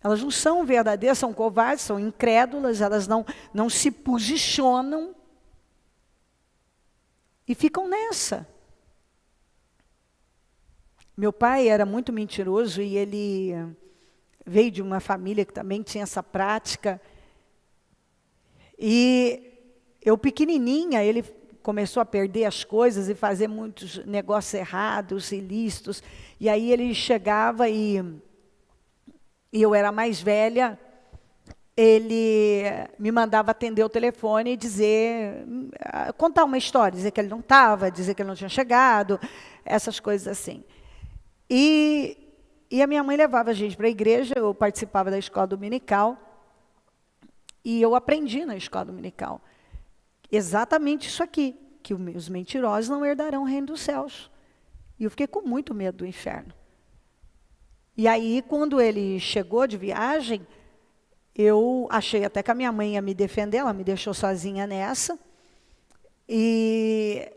Elas não são verdadeiras, são covardes, são incrédulas, elas não se posicionam e ficam nessa. Meu pai era muito mentiroso e ele veio de uma família que também tinha essa prática. E eu pequenininha, ele começou a perder as coisas e fazer muitos negócios errados, ilícitos. E aí ele chegava e eu era mais velha, ele me mandava atender o telefone e dizer, contar uma história, dizer que ele não estava, dizer que ele não tinha chegado, essas coisas assim. E a minha mãe levava a gente para a igreja, eu participava da escola dominical, e eu aprendi na escola dominical exatamente isso aqui, que os mentirosos não herdarão o reino dos céus. E eu fiquei com muito medo do inferno. E aí, quando ele chegou de viagem, eu achei até que a minha mãe ia me defender, ela me deixou sozinha nessa. E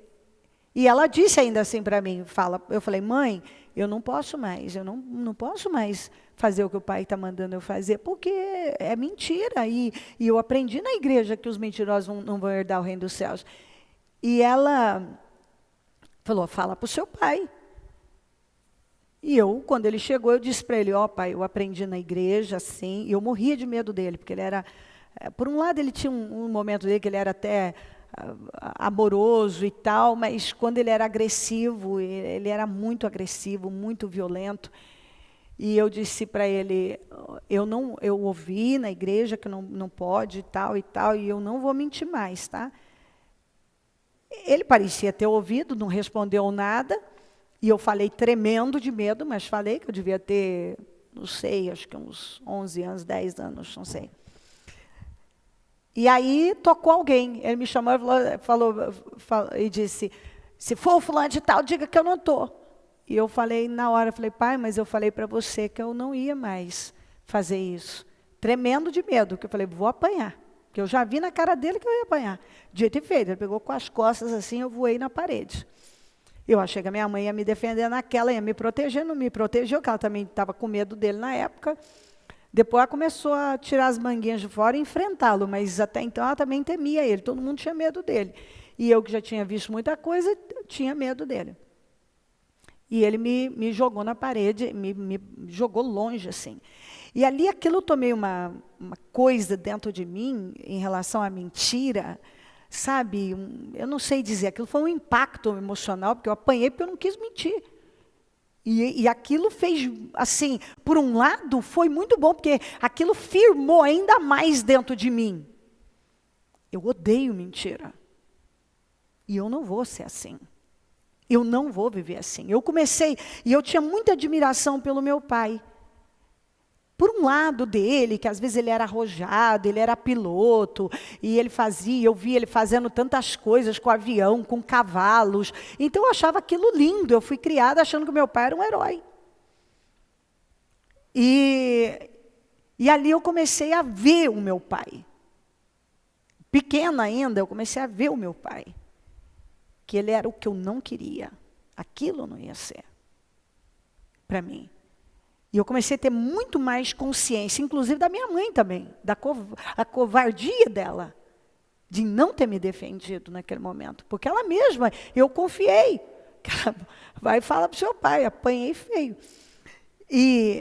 ela disse ainda assim para mim, eu falei, mãe, eu não posso mais fazer o que o pai está mandando eu fazer, porque é mentira. E eu aprendi na igreja que os mentirosos não vão herdar o reino dos céus. E ela falou, fala para o seu pai. E eu, quando ele chegou, eu disse para ele, pai, eu aprendi na igreja, assim, e eu morria de medo dele, porque ele era, por um lado ele tinha um momento dele que ele era até amoroso e tal, mas quando ele era agressivo, ele era muito agressivo, muito violento. E eu disse para ele, eu ouvi na igreja que não pode e tal, e eu não vou mentir mais, tá? Ele parecia ter ouvido, não respondeu nada, e eu falei tremendo de medo, mas falei que eu devia ter, não sei, acho que uns 11 anos, 10 anos, não sei. E aí tocou alguém, ele me chamou e falou, e disse, se for o fulano de tal, diga que eu não estou. E eu falei na hora, pai, mas eu falei para você que eu não ia mais fazer isso. Tremendo de medo, que eu falei, vou apanhar. Porque eu já vi na cara dele que eu ia apanhar. Dito e feito, ele pegou com as costas assim, eu voei na parede. Eu achei que a minha mãe ia me defender naquela, ia me proteger, não me protegeu, porque ela também estava com medo dele na época. Depois ela começou a tirar as manguinhas de fora e enfrentá-lo, mas até então ela também temia ele, todo mundo tinha medo dele. E eu, que já tinha visto muita coisa, tinha medo dele. E ele me jogou na parede, me jogou longe, assim. E ali aquilo eu tomei uma coisa dentro de mim, em relação à mentira, sabe? Eu não sei dizer, aquilo foi um impacto emocional, porque eu apanhei porque eu não quis mentir. E aquilo fez, assim, por um lado, foi muito bom, porque aquilo firmou ainda mais dentro de mim. Eu odeio mentira. E eu não vou ser assim. Eu não vou viver assim. Eu comecei, e eu tinha muita admiração pelo meu pai. Por um lado dele, que às vezes ele era arrojado, ele era piloto, e ele fazia, eu via ele fazendo tantas coisas com avião, com cavalos. Então eu achava aquilo lindo, eu fui criada achando que meu pai era um herói. E ali eu comecei a ver o meu pai. Pequena ainda, eu comecei a ver o meu pai. Que ele era o que eu não queria. Aquilo não ia ser para mim. E eu comecei a ter muito mais consciência, inclusive da minha mãe também, a covardia dela, de não ter me defendido naquele momento. Porque ela mesma, eu confiei. Ela vai e fala para o seu pai, apanhei feio.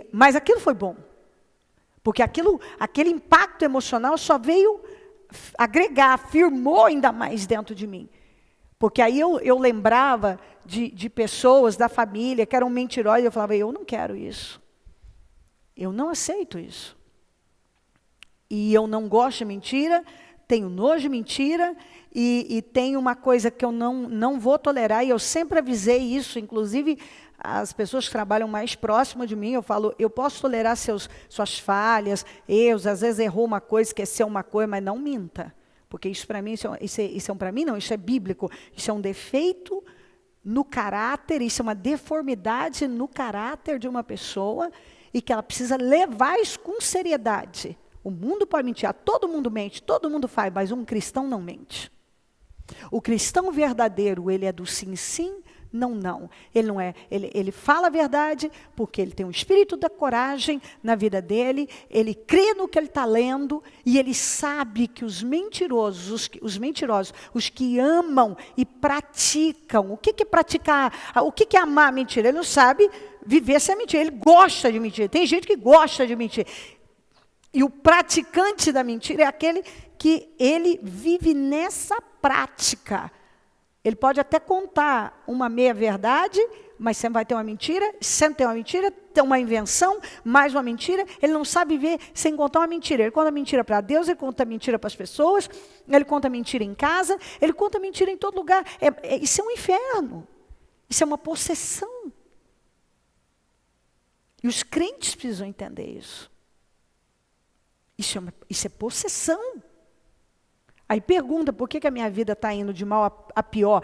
Mas aquilo foi bom. Porque aquele impacto emocional só veio agregar, firmou ainda mais dentro de mim. Porque aí eu lembrava de pessoas da família que eram mentirosas, e eu falava, eu não quero isso. Eu não aceito isso. E eu não gosto de mentira, tenho nojo de mentira, e tenho uma coisa que eu não vou tolerar, e eu sempre avisei isso, inclusive as pessoas que trabalham mais próximo de mim, eu falo, eu posso tolerar suas falhas, erros, às vezes errou uma coisa, esqueceu uma coisa, mas não minta. Porque isso para mim, isso é bíblico, isso é um defeito no caráter, isso é uma deformidade no caráter de uma pessoa, e que ela precisa levar isso com seriedade. O mundo pode mentir, todo mundo mente, todo mundo faz, mas um cristão não mente. O cristão verdadeiro, ele é do sim, sim, não, não. Ele não é, ele fala a verdade, porque ele tem um espírito da coragem na vida dele, ele crê no que ele está lendo, e ele sabe que os mentirosos, os que amam e praticam, o que é praticar, o que é amar a mentira? Ele não sabe viver sem mentir, ele gosta de mentir, tem gente que gosta de mentir. E o praticante da mentira é aquele que ele vive nessa prática. Ele pode até contar uma meia-verdade, mas sempre vai ter uma mentira, sempre tem uma mentira, tem uma invenção, mais uma mentira. Ele não sabe viver sem contar uma mentira. Ele conta mentira para Deus, ele conta mentira para as pessoas, ele conta mentira em casa, ele conta mentira em todo lugar. Isso é um inferno. Isso é uma possessão. E os crentes precisam entender isso. Isso é possessão. Aí pergunta, por que a minha vida está indo de mal a pior?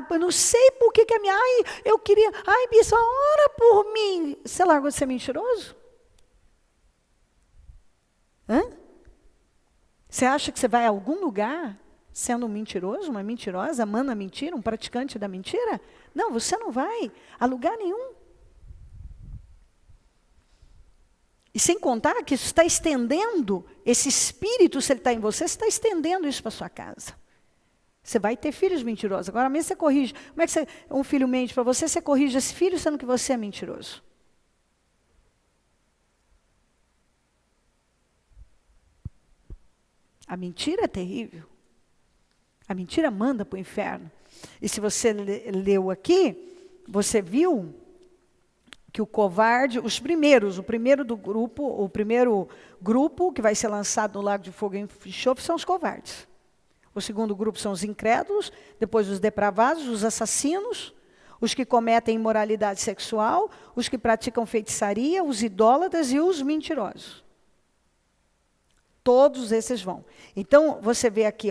Eu não sei por que a minha... eu queria... bispo, ora por mim. Você largou de ser mentiroso? Você acha que você vai a algum lugar sendo um mentiroso, uma mentirosa, amando a mentira, um praticante da mentira? Não, você não vai a lugar nenhum. E sem contar que isso está estendendo, esse espírito, se ele está em você estendendo isso para sua casa. Você vai ter filhos mentirosos. Agora mesmo você corrige. Como é que um filho mente para você, você corrige esse filho sendo que você é mentiroso? A mentira é terrível. A mentira manda para o inferno. E se você leu aqui, você viu que o covarde, o primeiro grupo que vai ser lançado no lago de fogo e enxofre são os covardes. O segundo grupo são os incrédulos, depois os depravados, os assassinos, os que cometem imoralidade sexual, os que praticam feitiçaria, os idólatras e os mentirosos. Todos esses vão. Então, você vê aqui,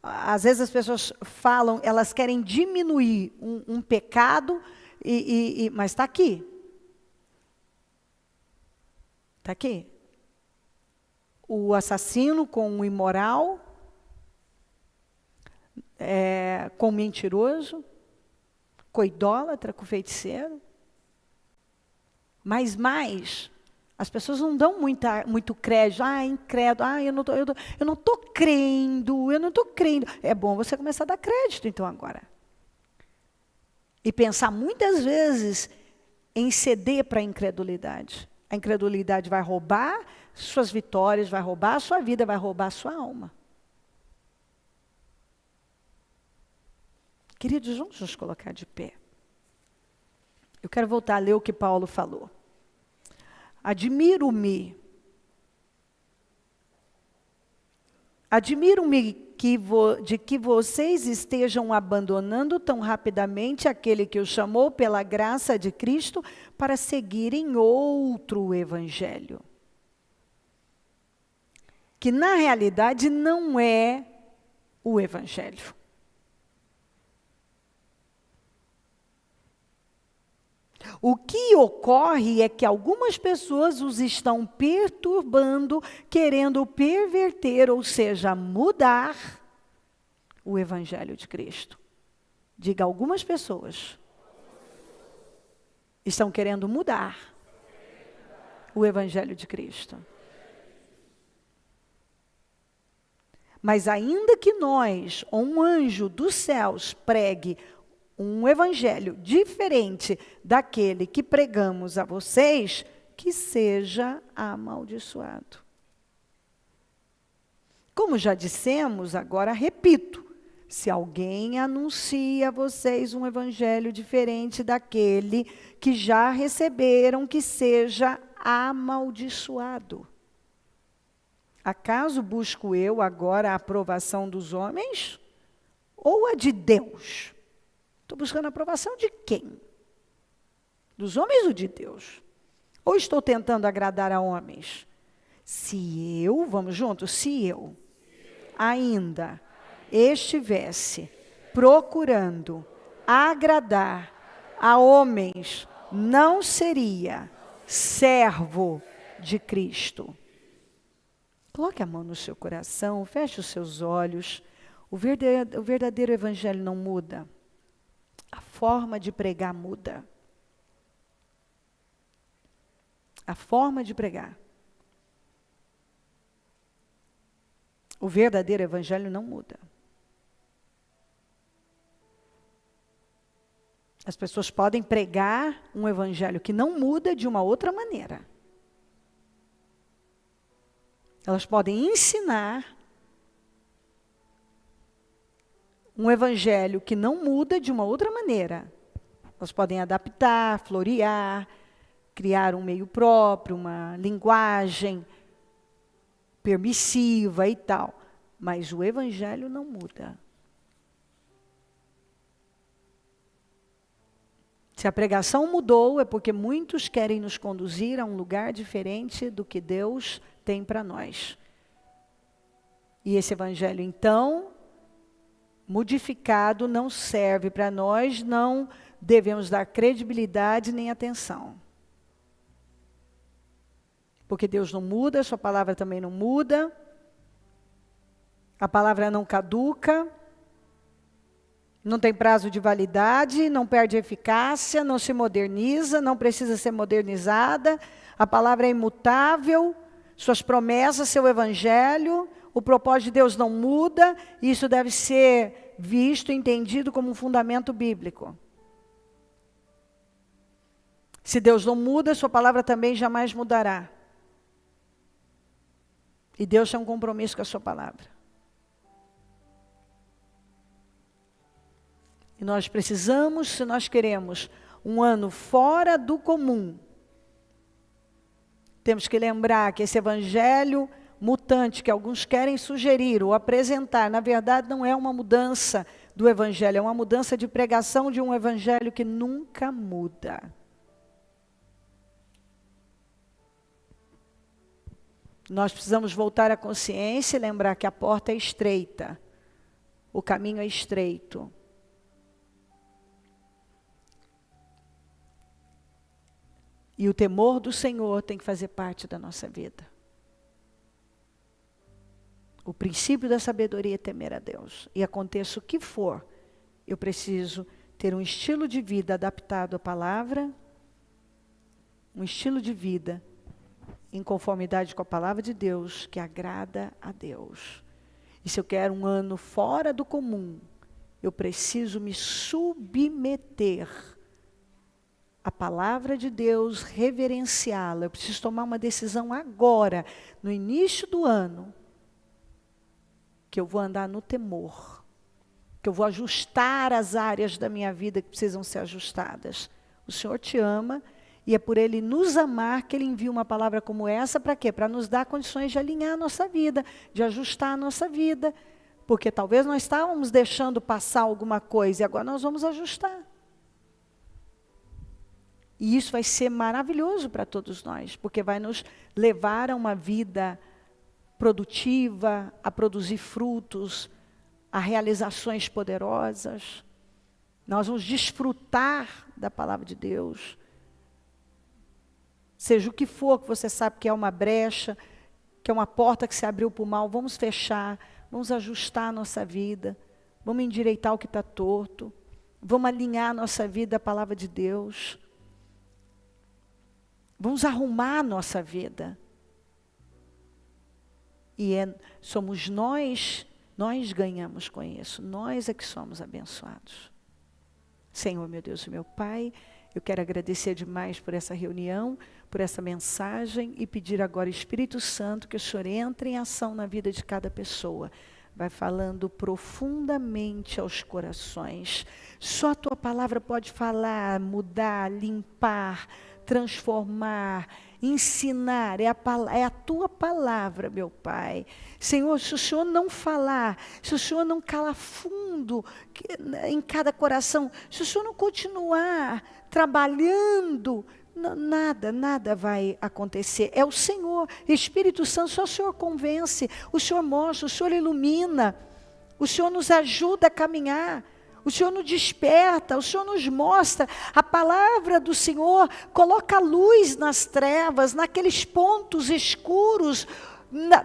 às vezes as pessoas falam, elas querem diminuir um pecado, mas está aqui. Está aqui. O assassino com o imoral, com o mentiroso, com o idólatra, com o feiticeiro. Mas mais, as pessoas não dão muito crédito. Incrédulo, eu não estou crendo. É bom você começar a dar crédito, então, agora. E pensar muitas vezes em ceder para a incredulidade. A incredulidade vai roubar suas vitórias, vai roubar a sua vida, vai roubar a sua alma. Queridos, vamos nos colocar de pé. Eu quero voltar a ler o que Paulo falou. Admiro-me de que vocês estejam abandonando tão rapidamente aquele que os chamou pela graça de Cristo para seguirem outro evangelho. Que na realidade não é o evangelho. O que ocorre é que algumas pessoas os estão perturbando, querendo perverter, ou seja, mudar o Evangelho de Cristo. Diga, algumas pessoas estão querendo mudar o Evangelho de Cristo. Mas ainda que nós, ou um anjo dos céus, pregue um evangelho diferente daquele que pregamos a vocês, que seja amaldiçoado. Como já dissemos, agora repito, se alguém anuncia a vocês um evangelho diferente daquele que já receberam, que seja amaldiçoado. Acaso busco eu agora a aprovação dos homens ou a de Deus? Estou buscando a aprovação de quem? Dos homens ou de Deus? Ou estou tentando agradar a homens? Se eu, vamos juntos, se eu ainda estivesse procurando agradar a homens, não seria servo de Cristo. Coloque a mão no seu coração, feche os seus olhos. O verdadeiro evangelho não muda. A forma de pregar muda. A forma de pregar. O verdadeiro evangelho não muda. As pessoas podem pregar um evangelho que não muda de uma outra maneira. Elas podem ensinar um evangelho que não muda de uma outra maneira. Elas podem adaptar, florear, criar um meio próprio, uma linguagem permissiva e tal. Mas o evangelho não muda. Se a pregação mudou, é porque muitos querem nos conduzir a um lugar diferente do que Deus tem para nós. E esse evangelho, então, modificado, não serve para nós, não devemos dar credibilidade nem atenção. Porque Deus não muda, sua palavra também não muda, a palavra não caduca, não tem prazo de validade, não perde eficácia, não se moderniza, não precisa ser modernizada, a palavra é imutável, suas promessas, seu evangelho, o propósito de Deus não muda, e isso deve ser visto e entendido como um fundamento bíblico. Se Deus não muda, sua palavra também jamais mudará. E Deus tem um compromisso com a sua palavra. E nós precisamos, se nós queremos um ano fora do comum, temos que lembrar que esse evangelho mutante que alguns querem sugerir ou apresentar, na verdade não é uma mudança do evangelho, é uma mudança de pregação de um evangelho que nunca muda. Nós precisamos voltar à consciência e lembrar que a porta é estreita, o caminho é estreito. E o temor do Senhor tem que fazer parte da nossa vida. O princípio da sabedoria é temer a Deus. E aconteça o que for, eu preciso ter um estilo de vida adaptado à palavra, um estilo de vida em conformidade com a palavra de Deus, que agrada a Deus. E se eu quero um ano fora do comum, eu preciso me submeter à palavra de Deus, reverenciá-la. Eu preciso tomar uma decisão agora, no início do ano, que eu vou andar no temor, que eu vou ajustar as áreas da minha vida que precisam ser ajustadas. O Senhor te ama, e é por Ele nos amar que Ele envia uma palavra como essa, para quê? Para nos dar condições de alinhar a nossa vida, de ajustar a nossa vida, porque talvez nós estávamos deixando passar alguma coisa, e agora nós vamos ajustar. E isso vai ser maravilhoso para todos nós, porque vai nos levar a uma vida produtiva, a produzir frutos, a realizações poderosas. Nós vamos desfrutar da palavra de Deus. Seja o que for que você sabe que é uma brecha, que é uma porta que se abriu para o mal, vamos fechar, vamos ajustar a nossa vida, vamos endireitar o que está torto, vamos alinhar a nossa vida à palavra de Deus. Vamos arrumar a nossa vida. E somos nós ganhamos com isso. Nós é que somos abençoados. Senhor, meu Deus e meu Pai, eu quero agradecer demais por essa reunião, por essa mensagem e pedir agora, Espírito Santo, que o Senhor entre em ação na vida de cada pessoa. Vai falando profundamente aos corações. Só a Tua palavra pode falar, mudar, limpar, transformar, ensinar, é a Tua palavra, meu Pai. Senhor, se o Senhor não falar, se o Senhor não calar fundo em cada coração, se o Senhor não continuar trabalhando, nada vai acontecer. É o Senhor, Espírito Santo, só o Senhor convence, o Senhor mostra, o Senhor ilumina, o Senhor nos ajuda a caminhar. O Senhor nos desperta, o Senhor nos mostra, a palavra do Senhor coloca luz nas trevas, naqueles pontos escuros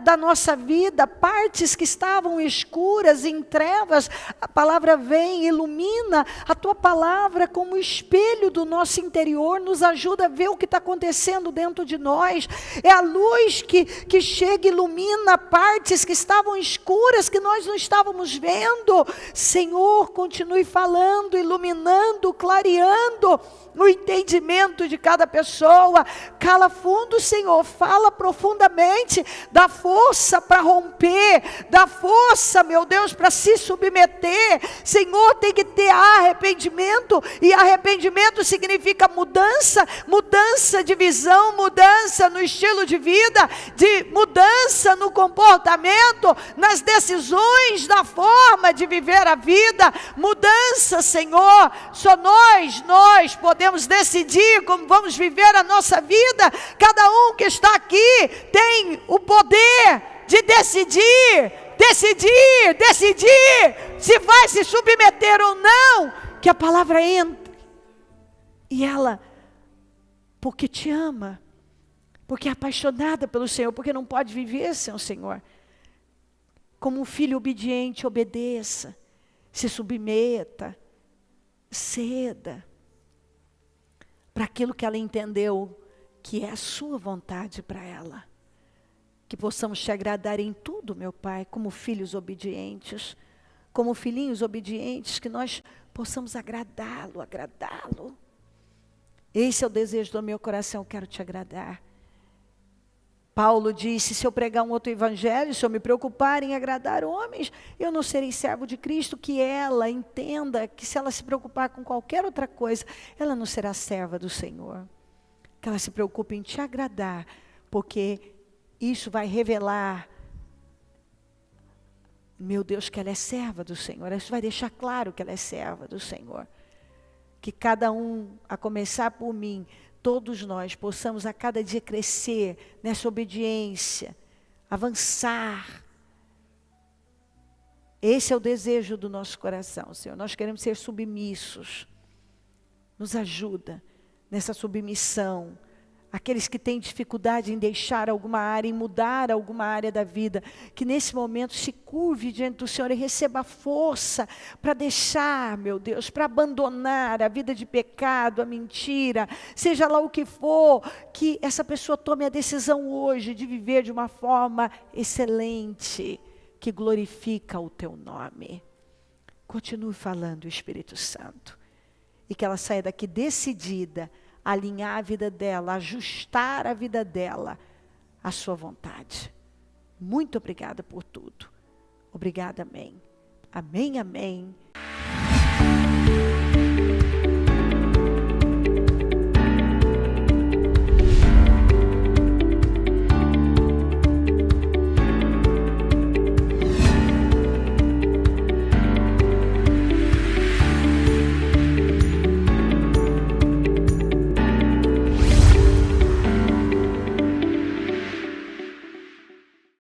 da nossa vida, partes que estavam escuras, em trevas, a palavra vem, ilumina, a Tua palavra como espelho do nosso interior, nos ajuda a ver o que está acontecendo dentro de nós, é a luz que chega e ilumina partes que estavam escuras, que nós não estávamos vendo. Senhor, continue falando, iluminando, clareando no entendimento de cada pessoa. Cala fundo, Senhor, fala profundamente, dá força para romper, dá força, meu Deus, para se submeter. Senhor, tem que ter arrependimento, e arrependimento significa mudança, mudança de visão, mudança no estilo de vida, de mudança no comportamento, nas decisões, na forma de viver a vida, mudança, Senhor. Só nós podemos decidir como vamos viver a nossa vida. Cada um que está aqui tem o poder de decidir se vai se submeter ou não, que a palavra entre, e ela, porque te ama, porque é apaixonada pelo Senhor, porque não pode viver sem o Senhor, como um filho obediente, obedeça, se submeta, ceda, para aquilo que ela entendeu, que é a sua vontade para ela. Que possamos te agradar em tudo, meu Pai, como filhos obedientes, como filhinhos obedientes, que nós possamos agradá-lo. Esse é o desejo do meu coração, eu quero te agradar. Paulo disse, se eu pregar um outro evangelho, se eu me preocupar em agradar homens, eu não serei servo de Cristo. Que ela entenda que se ela se preocupar com qualquer outra coisa, ela não será serva do Senhor. Que ela se preocupe em te agradar, porque isso vai revelar, meu Deus, que ela é serva do Senhor. Isso vai deixar claro que ela é serva do Senhor. Que cada um, a começar por mim, todos nós possamos a cada dia crescer nessa obediência, avançar. Esse é o desejo do nosso coração, Senhor. Nós queremos ser submissos. Nos ajuda nessa submissão. Aqueles que têm dificuldade em deixar alguma área, em mudar alguma área da vida, que nesse momento se curve diante do Senhor e receba força para deixar, meu Deus, para abandonar a vida de pecado, a mentira, seja lá o que for, que essa pessoa tome a decisão hoje de viver de uma forma excelente, que glorifica o teu nome. Continue falando, Espírito Santo, e que ela saia daqui decidida, alinhar a vida dela, ajustar a vida dela à sua vontade. Muito obrigada por tudo. Obrigada, amém. Amém, amém.